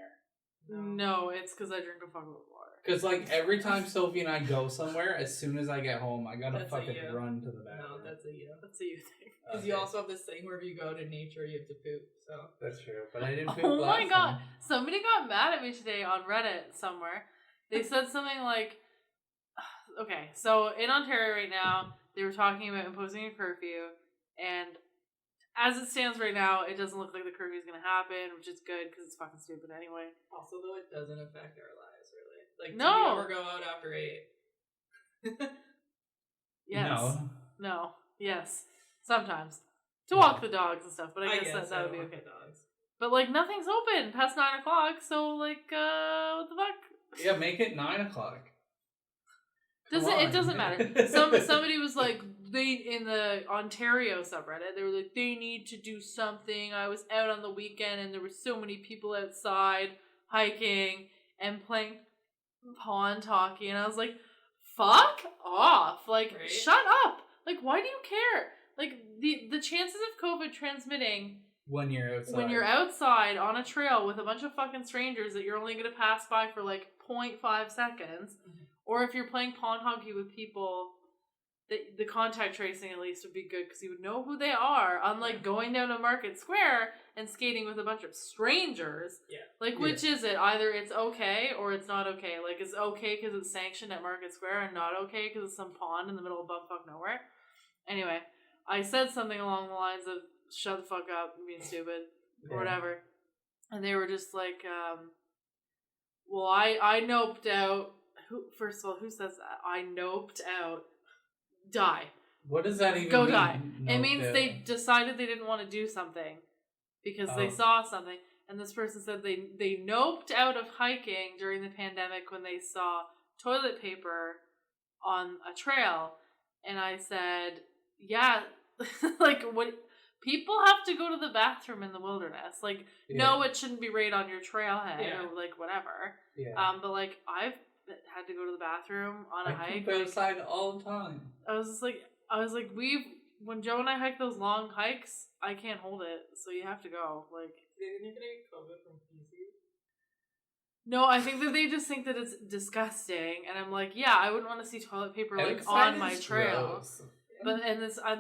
B: no, it's because I drink a fuckload of water.
A: Because like every time Sophie and I go somewhere, as soon as I get home, I gotta
C: That's a
A: fucking
C: you.
A: run to the
C: No,
A: bathroom.
C: that's a you.
B: That's a you thing.
C: Because you also have this thing where if you go to nature, you have to poop. So
A: That's true, but I didn't poop
B: Oh my
A: last
B: god.
A: time.
B: Somebody got mad at me today on Reddit somewhere. They said something like, okay, so in Ontario right now, they were talking about imposing a curfew, and as it stands right now, it doesn't look like the curfew is going to happen, which is good because it's fucking stupid anyway.
C: also, though, it doesn't affect our lives really. Like,
B: No.
C: do you ever go out after 8?
B: Yes. No. Yes. Sometimes. To
A: Yeah.
B: walk the dogs and stuff, but I guess
C: I
B: that would be
C: don't
B: okay.
C: want dogs.
B: But, like, nothing's open past 9 o'clock, so, like, what the fuck?
A: Yeah, make it 9 o'clock.
B: Does
A: Come
B: it? It
A: on.
B: doesn't matter. Somebody was like, they in the Ontario subreddit, they were like, they need to do something. I was out on the weekend and there were so many people outside hiking and playing pond hockey, and I was like, fuck off! Like,
C: Right?
B: shut up! Like, why do you care? Like, the chances of COVID transmitting
A: When you're outside.
B: when you're outside on a trail with a bunch of fucking strangers that you're only going to pass by for like 0.5 seconds, or if you're playing pond hockey with people, the contact tracing at least would be good because you would know who they are, unlike going down to Market Square and skating with a bunch of strangers.
C: Yeah.
B: Like, which is it? Either it's okay or it's not okay. Like, it's okay because it's sanctioned at Market Square and not okay because it's some pond in the middle of bumfuck nowhere. Anyway, I said something along the lines of, shut the fuck up, being stupid, or whatever. And they were just like, well, I noped out. First of all, who says that? I noped out. Die.
A: What does that even
B: Go
A: mean?
B: die.
A: No
B: It means
A: doubt.
B: they decided they didn't want to do something because they
A: Oh.
B: saw something. And this person said they noped out of hiking during the pandemic when they saw toilet paper on a trail, and I said, yeah, like, what, people have to go to the bathroom in the wilderness. Like, no, it shouldn't be right on your trailhead or, like, whatever.
A: Yeah.
B: But, like, I've had to go to the bathroom on a hike.
A: I poop outside all the time.
B: I was like, when Joe and I hike those long hikes, I can't hold it, so you have to go. Like,
C: You're gonna get COVID from feces?
B: no, I think that they just think that it's disgusting, and I'm like, yeah, I wouldn't want to see toilet paper like
A: Outside
B: on my
A: is
B: trail.
A: gross.
B: But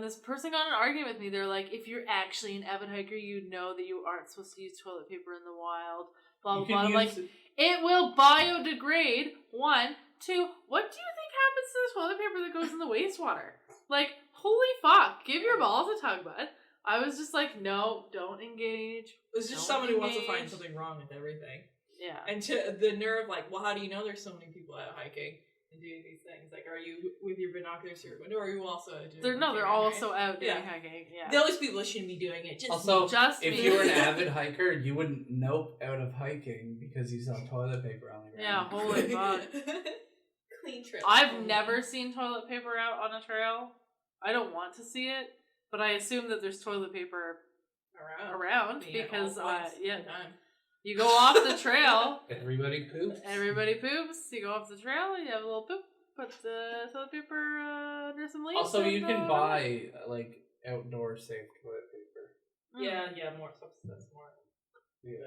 B: this person got in an argument with me. They're like, if you're actually an avid hiker, you know that you aren't supposed to use toilet paper in the wild. Blah blah blah. I'm like, it will biodegrade. 1, 2. What do you think happens to the toilet paper that goes in the wastewater? Like, holy fuck! Give your balls a tug, bud. I was just like, no, don't engage.
C: It's just someone who wants to find something wrong with everything.
B: Yeah.
C: And to the nerve, like, well, how do you know there's so many people out hiking and doing these things? Like, are you with your binoculars to your window, or are you also doing
B: They're also out doing hiking. Yeah.
C: Those people shouldn't be doing it.
A: If you were an avid hiker, you wouldn't nope out of hiking because you saw toilet paper on the ground.
B: Yeah, holy fuck.
C: Clean trail.
B: I've never seen toilet paper out on a trail. I don't want to see it, but I assume that there's toilet paper around because you go off the trail.
A: Everybody poops.
B: You go off the trail. You have a little poop. Put the toilet paper under some leaves.
A: Also, you can buy like outdoor safe toilet paper.
C: Yeah, more stuff. That's more.
A: Yeah,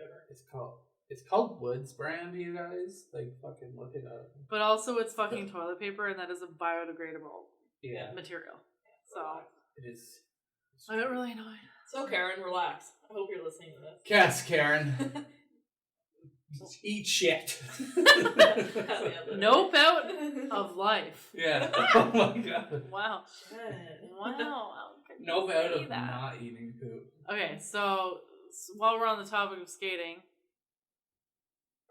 A: it's called Woods brand. You guys like fucking look it up.
B: But also, it's fucking toilet paper, and that is a biodegradable material. So
A: it is.
B: I got really annoyed.
C: So Karen, relax. I hope you're listening to this.
A: Yes, Karen. Eat shit.
B: Nope out of life.
A: Yeah. Oh my god.
B: Wow. Wow.
A: Nope out of not eating poop.
B: Okay, so while we're on the topic of skating,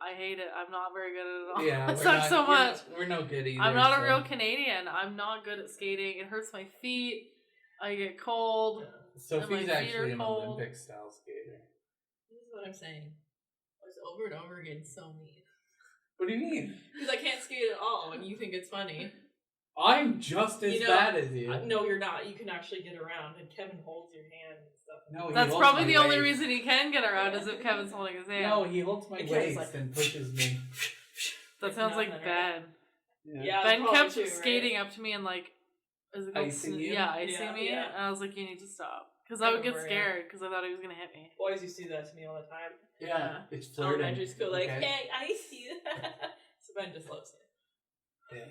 B: I hate it. I'm not very good at it at all.
A: Yeah,
B: it sucks so much.
A: We're no good either.
B: I'm not a real Canadian. I'm not good at skating. It hurts my feet. I get cold.
A: Sophie's actually an Olympic style skater.
C: This is what I'm saying. It's over and over again so mean.
A: What do you mean?
C: Because I can't skate at all and you think it's funny.
A: I'm just as bad as you.
C: No, you're not. You can actually get around and Kevin holds your hand and stuff.
A: No,
B: that's probably the only reason he can get around is if Kevin's holding his hand.
A: No, he holds my waist and pushes me.
B: That sounds like Ben.
C: Yeah,
B: Ben kept skating up to me and like, is it called
A: icing you?
B: Yeah, icing me. Yeah. And I was like, you need to stop. Because I would get scared because I thought he was going to hit me.
C: Boys used to do that to me all the time.
A: Yeah, it's flirting.
C: Elementary school, like, hey, I see that. So Ben just loves it.
A: Yeah.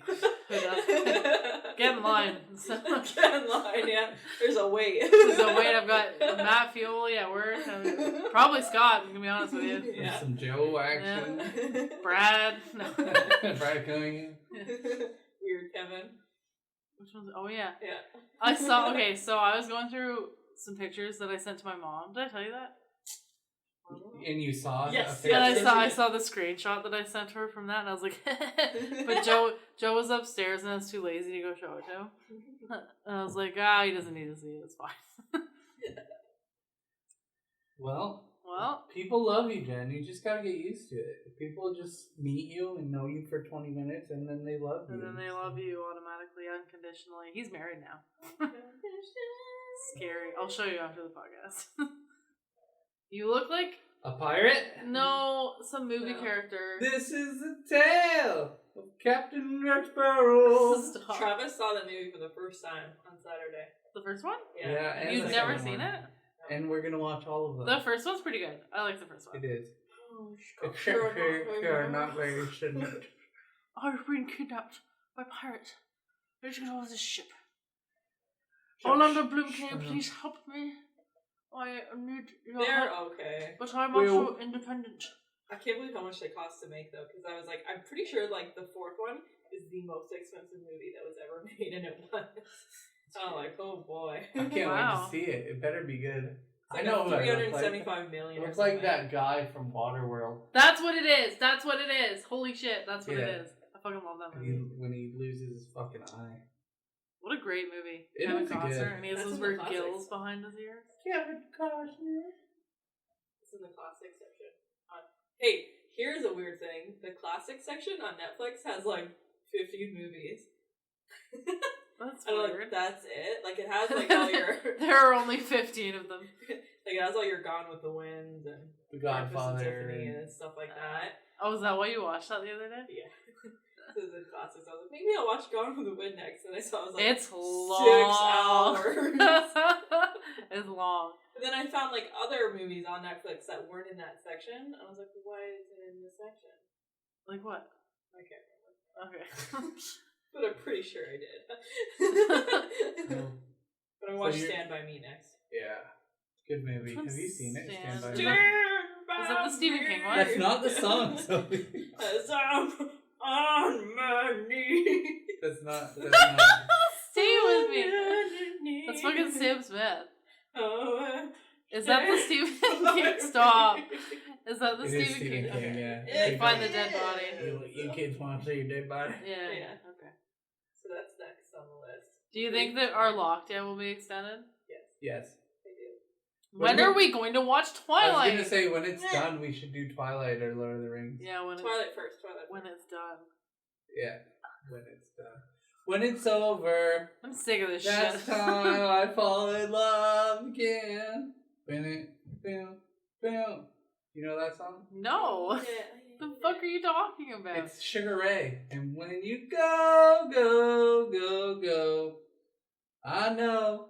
B: Get in line.
C: Get in line, yeah. There's a wait.
B: I've got Matt Fuel at work. Probably Scott, I'm going to be honest with you.
A: Yeah. Some Joe action.
B: Yeah. Brad. No.
A: Brad coming in.
C: Weird Kevin.
B: Which one's? Oh, yeah.
C: Yeah.
B: I saw, okay, so I was going through some pictures that I sent to my mom. Did I tell you that?
A: And you saw
B: yes, and I saw the screenshot that I sent her from that, and I was like, but Joe was upstairs, and I was too lazy to go show it to him. And I was like, he doesn't need to see it. It's fine.
A: Well, people love you, Jen. You just gotta get used to it. People just meet you and know you for 20 minutes, and then they love you.
B: And then they love you automatically, unconditionally. He's married now. Scary. I'll show you after the podcast. You look like
A: a pirate?
B: No, some movie character.
A: This is the tale of Captain Jack Sparrow.
C: Travis saw the movie for the first time on Saturday.
B: The first one?
A: Yeah.
B: And you've never seen it?
A: And we're gonna watch all of them.
B: The first one's pretty good. I like the first one.
A: It is. Except for not very shouldn't.
B: I've been kidnapped by pirates. Let's get over this ship. Orlando Bloom, can you please help me? I need your help.
C: Okay.
B: But I'm also independent.
C: I can't believe how much they cost to make, though, because I was like, I'm pretty sure, like, the fourth one is the most expensive movie that was ever made, and it was. Oh, like, oh boy.
A: I can't wait to see it. It better be good.
C: Like
A: I know
C: $375 million.
A: Looks like that guy from Waterworld.
B: That's what it is. That's what it is. Holy shit. That's what it is. I fucking love that movie.
A: When he loses his fucking eye.
B: What a great movie.
A: It
B: Kevin
A: is
B: Costner,
A: good.
B: and he has those weird gills behind his ears.
A: Kevin Costner.
C: It's in the classic section. Hey, here's a weird thing. The classic section on Netflix has, like, 15 movies.
B: That's
C: And
B: weird.
C: like, that's it. Like it has like all your
B: There are only 15 of them.
C: like it has all your Gone with the Wind and
A: The
C: Breakfast and
A: Godfather
C: Tiffany and stuff like that.
B: Oh, is that why you watched that the other day?
C: Yeah. So the classics. I was like, maybe I'll watch Gone with the Wind next. And I saw it was like
B: It's
C: 6
B: long.
C: hours.
B: It's long.
C: But then I found like other movies on Netflix that weren't in that section. I was like, why is it in this section?
B: Like what?
C: I can't remember.
B: Okay.
C: But I'm pretty sure I did.
A: Oh.
C: But I watched
A: So
C: Stand By Me next.
A: Yeah. Good movie.
B: Which one's
A: Have you seen it?
B: Stand
A: Stand by
B: By
A: Me.
B: Me? Is that the Stephen King one?
A: That's not the song, Sophie.
C: As I'm on my knees.
A: That's not.
B: Stay with me. That's fucking Sam Smith.
C: Oh,
B: Is that the Stephen King? Stop. Is that the
A: It is
B: Stephen
A: Stephen
B: King?
A: King,
B: Okay.
A: yeah.
B: They find the dead body.
A: You kids want to see your dead body?
B: Yeah.
C: Yeah.
B: Okay.
C: So that's next on the list.
B: Do you think that our lockdown will be extended?
C: Yes,
A: Yes.
C: I do.
B: When are we going to watch
A: I was
B: Twilight?
A: gonna say when it's done, we should do Twilight or Lord of the Rings.
B: Yeah, when
C: Twilight first. Twilight.
B: when it's done.
A: Yeah, when it's done. When it's over,
B: I'm sick of this
A: that's
B: shit.
A: time I fall in love again. Boom, boom, boom. You know that song?
B: No.
C: Yeah.
B: The fuck are you talking about?
A: It's Sugar Ray. And when you go, go, go, go, I know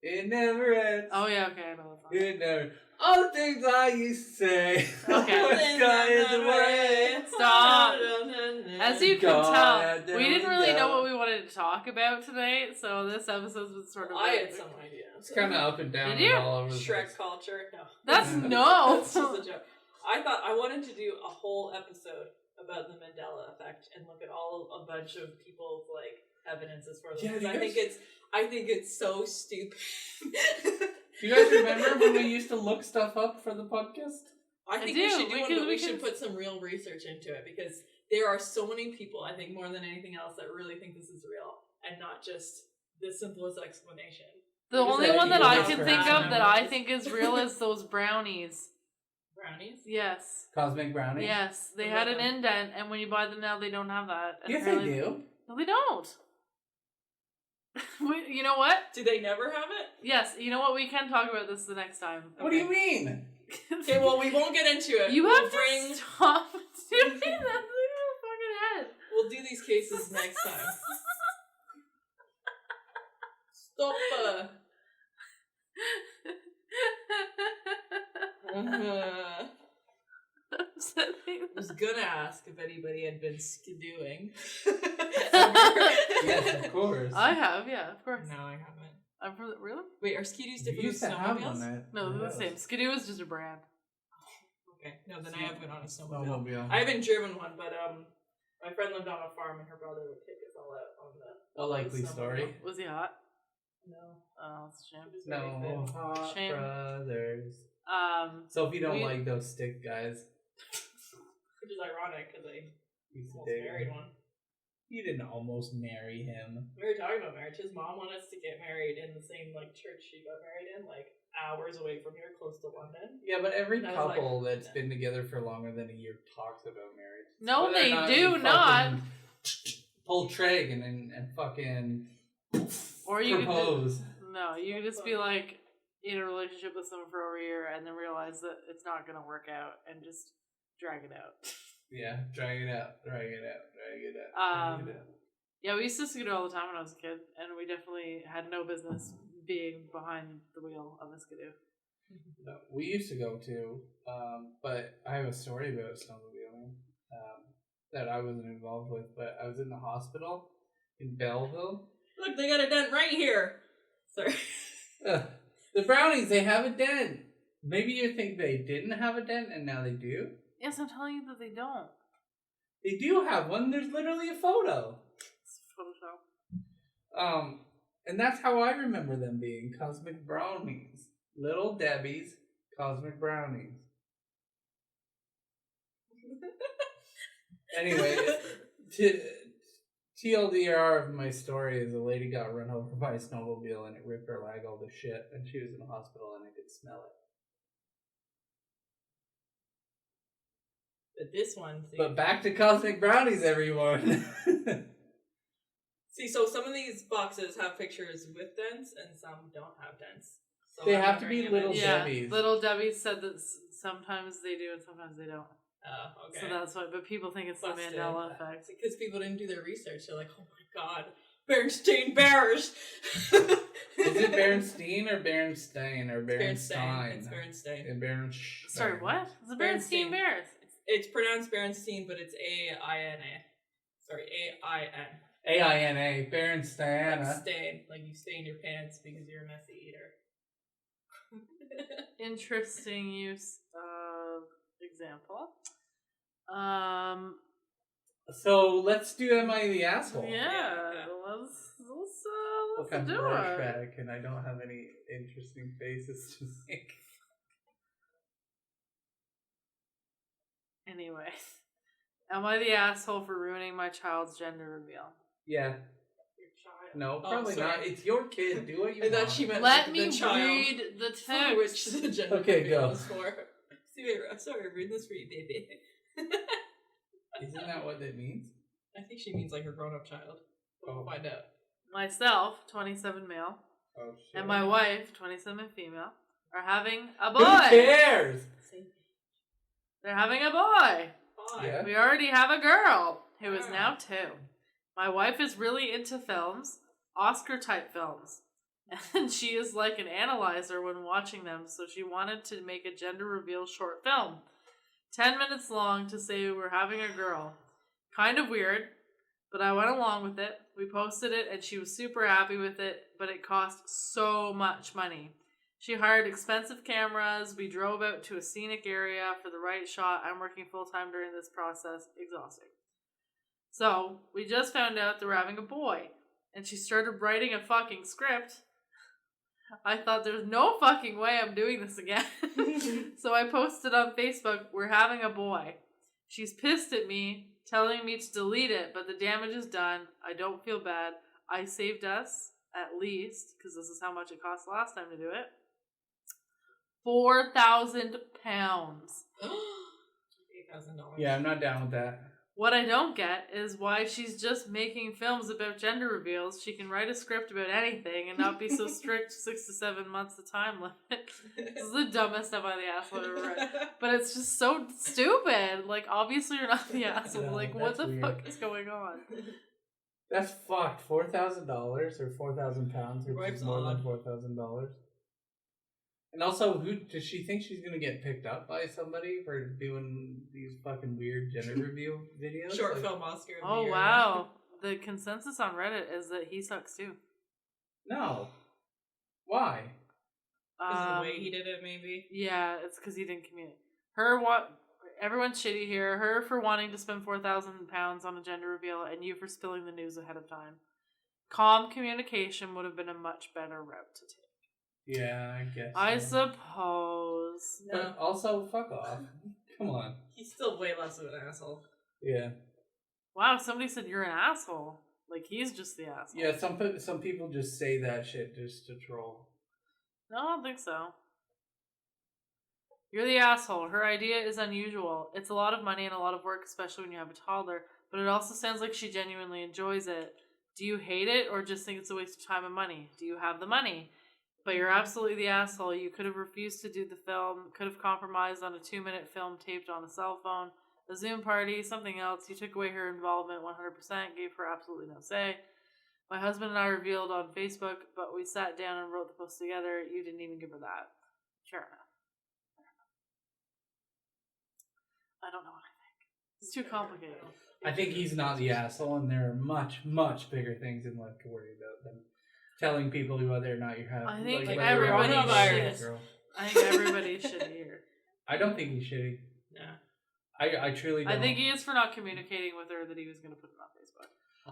A: it never ends.
B: Oh yeah, okay, I know that song.
A: It never. All the things I used to say.
B: Okay.
A: The sky is the way.
B: Stop. As you can
A: God,
B: tell, we didn't really know
A: go.
B: what we wanted to talk about tonight, so this episode's been sort of.
C: I had some idea.
A: It's kind of up and down
B: Did you?
A: and all over the
C: Shrek
A: place.
C: culture. No.
B: That's
A: Yeah.
B: no.
C: That's just a joke. I thought I wanted to do a whole episode about the Mandela effect and look at a bunch of people's like evidences for this.
A: Yeah,
C: Because
A: you
C: I think it's so stupid.
A: Do you guys remember when we used to look stuff up for the podcast?
C: I think
B: do.
C: we should do
B: We
C: one,
B: can-
C: but
B: we
C: we should
B: can-
C: put some real research into it because there are so many people, I think more than anything else, that really think this is real and not just the simplest explanation.
B: The
C: Because
B: only
A: that
B: one that
A: people
B: I
A: have
B: can
A: for
B: think
A: half
B: of
A: an
B: that
A: hour?
B: I think is real is those brownies.
C: Brownies?
B: Yes.
A: Cosmic Brownie?
B: Yes. They
C: What
B: had
C: about
B: an
C: them?
B: indent, and when you buy them now, they don't have that. And
A: Yes, they
B: apparently-
A: do.
B: No, they don't. You know what?
C: Do they never have it?
B: Yes, you know what? We can talk about this the next time.
A: What do you mean?
C: Okay, well, we won't get into it.
B: You
C: We'll
B: have
C: bring.
B: to stop doing that in your fucking head.
C: We'll do these cases next time. Stop. I was gonna ask if anybody had been skidooing.
A: Yes, of course.
B: I have, yeah, of course.
C: No, I haven't.
B: I'm from really?
C: Wait, are skidoos
A: You
C: different
A: used to
C: than
A: have
C: snowmobiles?
A: one.
B: No, they're the same. Skidoo is just a brand.
C: Okay, no, then I have been on a snowmobile.
A: Snowmobile.
C: I haven't driven one, but my friend lived on a farm and her brother would take us all out on the.
A: A likely
C: snowmobile.
A: story.
B: Was he hot?
C: No.
B: Oh, that's a shame.
C: He was very
A: No,
C: thin.
A: hot
B: Shame.
A: brothers.
B: So
A: So if you don't
B: we-
A: like those stick guys,
C: Which is ironic because I
A: he's
C: almost
A: big.
C: married one.
A: You didn't almost marry him.
C: We were talking about marriage. His mom wanted us to get married in the same like church she got married in, like hours away from here, close to London.
A: Yeah, but every
C: And I was
A: couple
C: like,
A: that's
C: no.
A: been together for longer than a year talks about marriage.
B: No,
A: Whether or
B: they
A: not
B: do
A: you
B: not.
A: fucking pull trig and fucking
B: Or you could
A: propose.
B: no, you could just be like in a relationship with someone for over a year and then realize that it's not gonna work out and just drag it out.
A: Yeah, drag it out, drag it out, drag it out. Drag it out.
B: Yeah, we used to skidoo all the time when I was a kid, and we definitely had no business being behind the wheel of a skidoo.
A: No, we used to go to, but I have a story about snowmobiling that I wasn't involved with, but I was in the hospital in Belleville.
C: Look, they got a dent right here. Sorry.
A: The brownies, they have a dent. Maybe you think they didn't have a dent and now they do?
B: Yes, I'm telling you that they don't.
A: They do have one. There's literally a photo.
B: It's Photoshop.
A: And that's how I remember them being cosmic brownies. Little Debbie's cosmic brownies. Anyway, TLDR of my story is a lady got run over by a snowmobile and it ripped her leg all to shit, and she was in the hospital and I could smell
C: But this one, see,
A: But back to cosmic brownies, everyone.
C: see, so some of these boxes have pictures with dents, and some don't have dents. So
A: They
C: I'm
A: have to be
C: wondering if
A: little
C: it's-
B: Yeah,
A: Debbie's.
B: Little Debbie said that sometimes they do and sometimes they don't.
C: Oh, okay.
B: So that's why. But people think it's
C: Busted.
B: the Mandela effect.
C: Because people didn't do their research. They're like, oh my god, Bernstein Bears.
A: Is it Bernstein or Bernstein or Bernstein?
C: It's Bernstein.
A: And Bernstein.
B: Sorry, what? It's the Bernstein
C: Bernstein.
B: Bears.
C: It's pronounced Bernstein, but it's A-I-N-A. Sorry, A-I-N.
A: A-I-N-A. Bernstein.
C: Like stain. Like you stain your pants because you're a messy eater.
B: Interesting use of example.
A: So let's do Am I the Asshole?
B: Yeah,
C: Yeah.
B: let's
A: Look, I'm
B: do it.
A: Rorschach and I don't have any interesting faces to make.
B: Anyway, am I the asshole for ruining my child's gender reveal?
A: Yeah.
C: Your child.
A: No,
C: Oh,
A: probably
C: sorry.
A: not. It's your kid. Do what you
C: I
A: want.
C: thought she meant
B: Let
C: like,
B: me
C: the child.
B: read the
C: For which
B: text.
C: the gender
A: Okay,
C: reveal
A: go.
C: is for. See, I'm sorry, I'm reading this for you, baby.
A: Isn't that what it means?
C: I think she means like her grown-up child. We'll find out.
B: Myself, 27 male,
A: Oh, shit.
B: and my wife, 27 female, are having a
A: Who
B: boy.
A: cares?
C: Same.
B: They're having a boy.
C: Bye.
A: Yeah.
B: We already have a girl who is
C: Wow.
B: now 2. My wife is really into films, Oscar-type films, and she is like an analyzer when watching them, so she wanted to make a gender reveal short film. 10 minutes long to say we're having a girl. Kind of weird, but I went along with it. We posted it, and she was super happy with it, but it cost so much money. She hired expensive cameras. We drove out to a scenic area for the right shot. I'm working full-time during this process. Exhausting. So, we just found out that we're having a boy, and she started writing a fucking script. I thought there's no fucking way I'm doing this again. So I posted on Facebook, we're having a boy. She's pissed at me, telling me to delete it, but the damage is done. I don't feel bad. I saved us, at least, because this is how much it cost last time to do it, £4,000.
C: $8,000.
A: Yeah, I'm not down with that.
B: What I don't get is why she's just making films about gender reveals. She can write a script about anything and not be so strict 6 to 7 months the time limit. This is the dumbest Am I the Asshole I've ever read. But it's just so stupid. Like, obviously you're not the asshole.
A: No,
B: Like, what
A: that's
B: the
A: weird.
B: fuck is going on?
A: That's fucked. $4,000 or £4,000, which
C: Wife's
A: is more than
C: odd.
A: $4,000. And also, who does she think she's gonna get picked up by somebody for doing these fucking weird gender review videos?
C: Short
A: Like,
C: film Oscar. of the
B: Oh,
C: year.
B: wow. The consensus on Reddit is that he sucks too.
A: No. Why?
C: Because of the way he did it, maybe.
B: Yeah, it's because he didn't communicate. Everyone's shitty here. Her for wanting to spend £4,000 on a gender reveal, and you for spilling the news ahead of time. Calm communication would have been a much better route to take.
A: Yeah, I guess.
B: I
A: so.
B: suppose.
C: No,
A: But also, fuck off. Come on.
C: he's still way less of an asshole.
A: Yeah.
B: Wow, somebody said you're an asshole. Like, he's just the asshole.
A: Yeah, some people just say that shit just to troll.
B: No, I don't think so. You're the asshole. Her idea is unusual. It's a lot of money and a lot of work, especially when you have a toddler, but it also sounds like she genuinely enjoys it. Do you hate it or just think it's a waste of time and money? Do you have the money? But you're absolutely the asshole. You could have refused to do the film, could have compromised on a 2-minute film taped on a cell phone, a Zoom party, something else. You took away her involvement 100%, gave her absolutely no say. My husband and I revealed on Facebook, but we sat down and wrote the post together. You didn't even give her that. Fair enough. I don't know what I think. It's too complicated.
A: I think he's not the asshole, and there are much, much bigger things in life to worry about than telling people whether or not you're having.
B: I think
A: whether
B: everybody
A: you're having a
B: should.
A: girl.
B: I think everybody should hear.
A: I don't think he's shitty.
C: Yeah.
A: I truly don't.
B: I think he is for not communicating with her that he was going to put it on Facebook.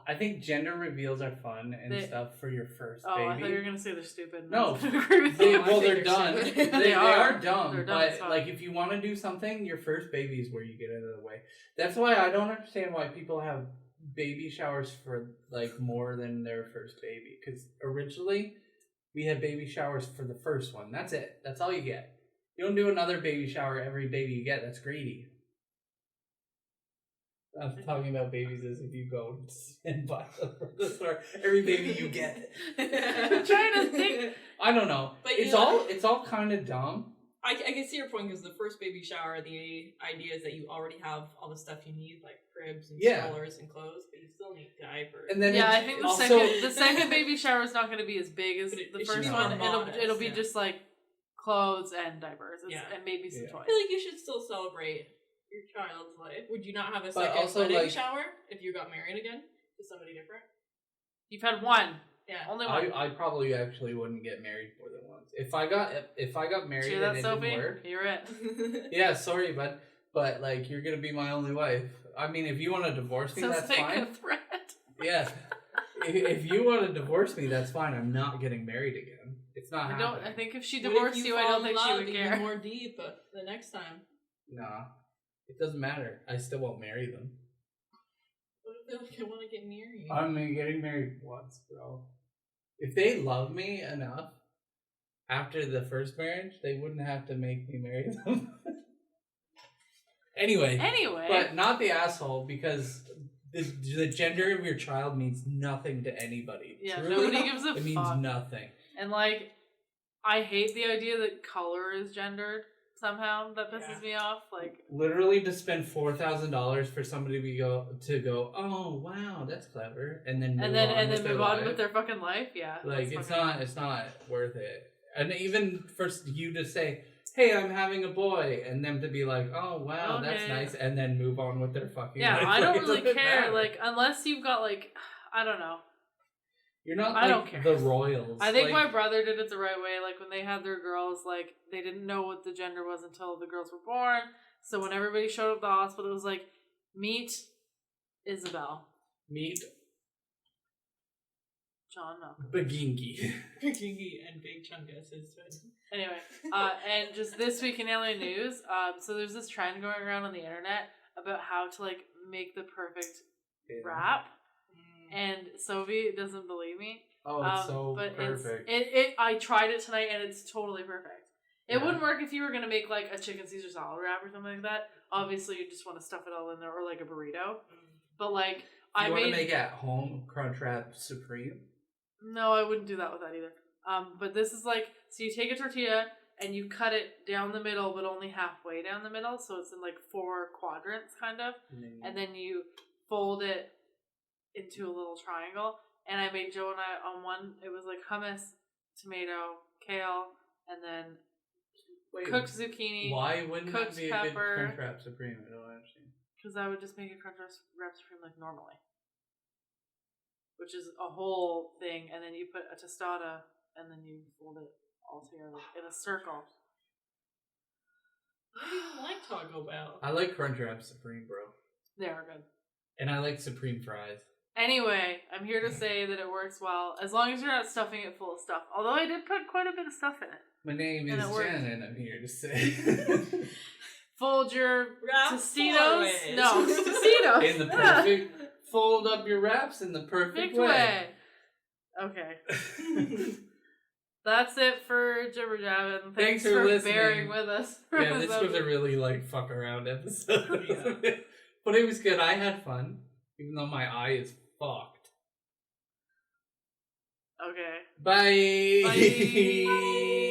A: I think gender reveals are fun and stuff for your first
B: Oh,
A: baby.
B: I thought you were going to say they're stupid. and
A: No.
B: I was gonna agree with
A: They,
B: you.
A: well,
C: I
A: they're
C: think
A: done.
C: they're
A: They,
C: stupid.
A: they are dumb,
B: They're dumb as
A: but
B: fuck.
A: like if you want to do something, your first baby is where you get out of the way. That's why I don't understand why people have baby showers for like more than their first baby. Because originally we had baby showers for the first one. That's it. That's all you get. You don't do another baby shower every baby you get. That's greedy. I'm talking about babies as if you go and buy them from the store. Every baby you get.
B: I'm trying to think.
A: I don't know.
C: But
A: It's all kind of dumb.
C: I can see your point because the first baby shower, the idea is that you already have all the stuff you need, like cribs and strollers and clothes, but you still need diapers.
A: And then
B: I think the second baby shower is not going to be as big as the first one. It'll be just like clothes and diapers and maybe some toys.
C: I feel like you should still celebrate your child's life. Would you not have a second
A: also,
C: wedding shower if you got married again to somebody different?
B: You've had one.
C: Yeah.
B: Only one.
A: I probably actually wouldn't get married more than once. If I got married
B: and it
A: didn't work.
B: You're it.
A: Yeah, sorry, but like you're gonna be my only wife. I mean, if you want to divorce me, that's fine.
B: A threat.
A: Yeah. If you want to divorce me, that's fine. I'm not getting married again. It's not happening.
B: I think if she divorced you, I don't think she would care.
C: More deep the next time.
A: Nah, it doesn't matter. I still won't marry them.
C: What if they like, I want to get near you?
A: I'm getting married once, bro. If they love me enough after the first marriage, they wouldn't have to make me marry them. Anyway, but not the asshole, because the gender of your child means nothing to anybody.
B: Yeah,
A: Truly,
B: nobody gives a fuck.
A: It means nothing.
B: And like, I hate the idea that color is gendered somehow. That pisses me off. Like,
A: literally, to spend $4,000 for somebody to go, oh wow, that's clever, and then move on
B: with their fucking life. Yeah,
A: like it's not worth it. And even for you to say, hey, I'm having a boy, and them to be like, oh wow, that's nice, and then move on with their fucking life.
B: I don't really care.
A: Matter.
B: Like, unless you've got like, I don't know.
A: You're not
B: I don't care.
A: The royals.
B: I think my brother did it the right way. Like, when they had their girls, like, they didn't know what the gender was until the girls were born. So when everybody showed up at the hospital, it was like, meet Isabel.
A: Meet
B: John Malcolm.
A: Bagingi.
C: Bagingi and Big Chungus is
B: Anyway, and just this week in alien news, so there's this trend going around on the internet about how to, like, make the perfect wrap. And Sophie doesn't believe me.
A: Oh, it's so perfect.
B: I tried it tonight and it's totally perfect. It wouldn't work if you were gonna make like a chicken Caesar salad wrap or something like that. Obviously, you just want to stuff it all in there, or like a burrito. But like,
A: I want to make at home Crunchwrap Supreme.
B: No, I wouldn't do that with that either. But this is like, so you take a tortilla and you cut it down the middle, but only halfway down the middle, so it's in like 4 quadrants, kind of, and then you fold it into a little triangle. And I made Joe and I on one. It was like hummus, tomato, kale, and then cooked zucchini.
A: Why wouldn't
B: cooked
A: that be
B: pepper,
A: a good Crunchwrap Supreme? I don't understand.
B: Because I would just make a Crunchwrap Supreme like normally, which is a whole thing, and then you put a tostada, and then you fold it all together in a circle.
C: I don't even like Taco Bell.
A: I like Crunchwrap Supreme, bro.
B: They are good. And
A: I like Supreme fries.
B: Anyway, I'm here to say that it works well, as long as you're not stuffing it full of stuff. Although I did put quite a bit of stuff in it.
A: My name is Jen, and I'm here to say...
B: Fold your Tostitos. No, Tostitos.
A: In the perfect... Fold up your wraps in the perfect way.
B: Okay. That's it for Jibber Jabbin'. Thanks
A: for
B: listening. Bearing with us.
A: Yeah, this was a really, like, fuck around episode. Yeah. But it was good. I had fun. Even though my eye is fucked.
B: Okay.
A: Bye.
B: Bye.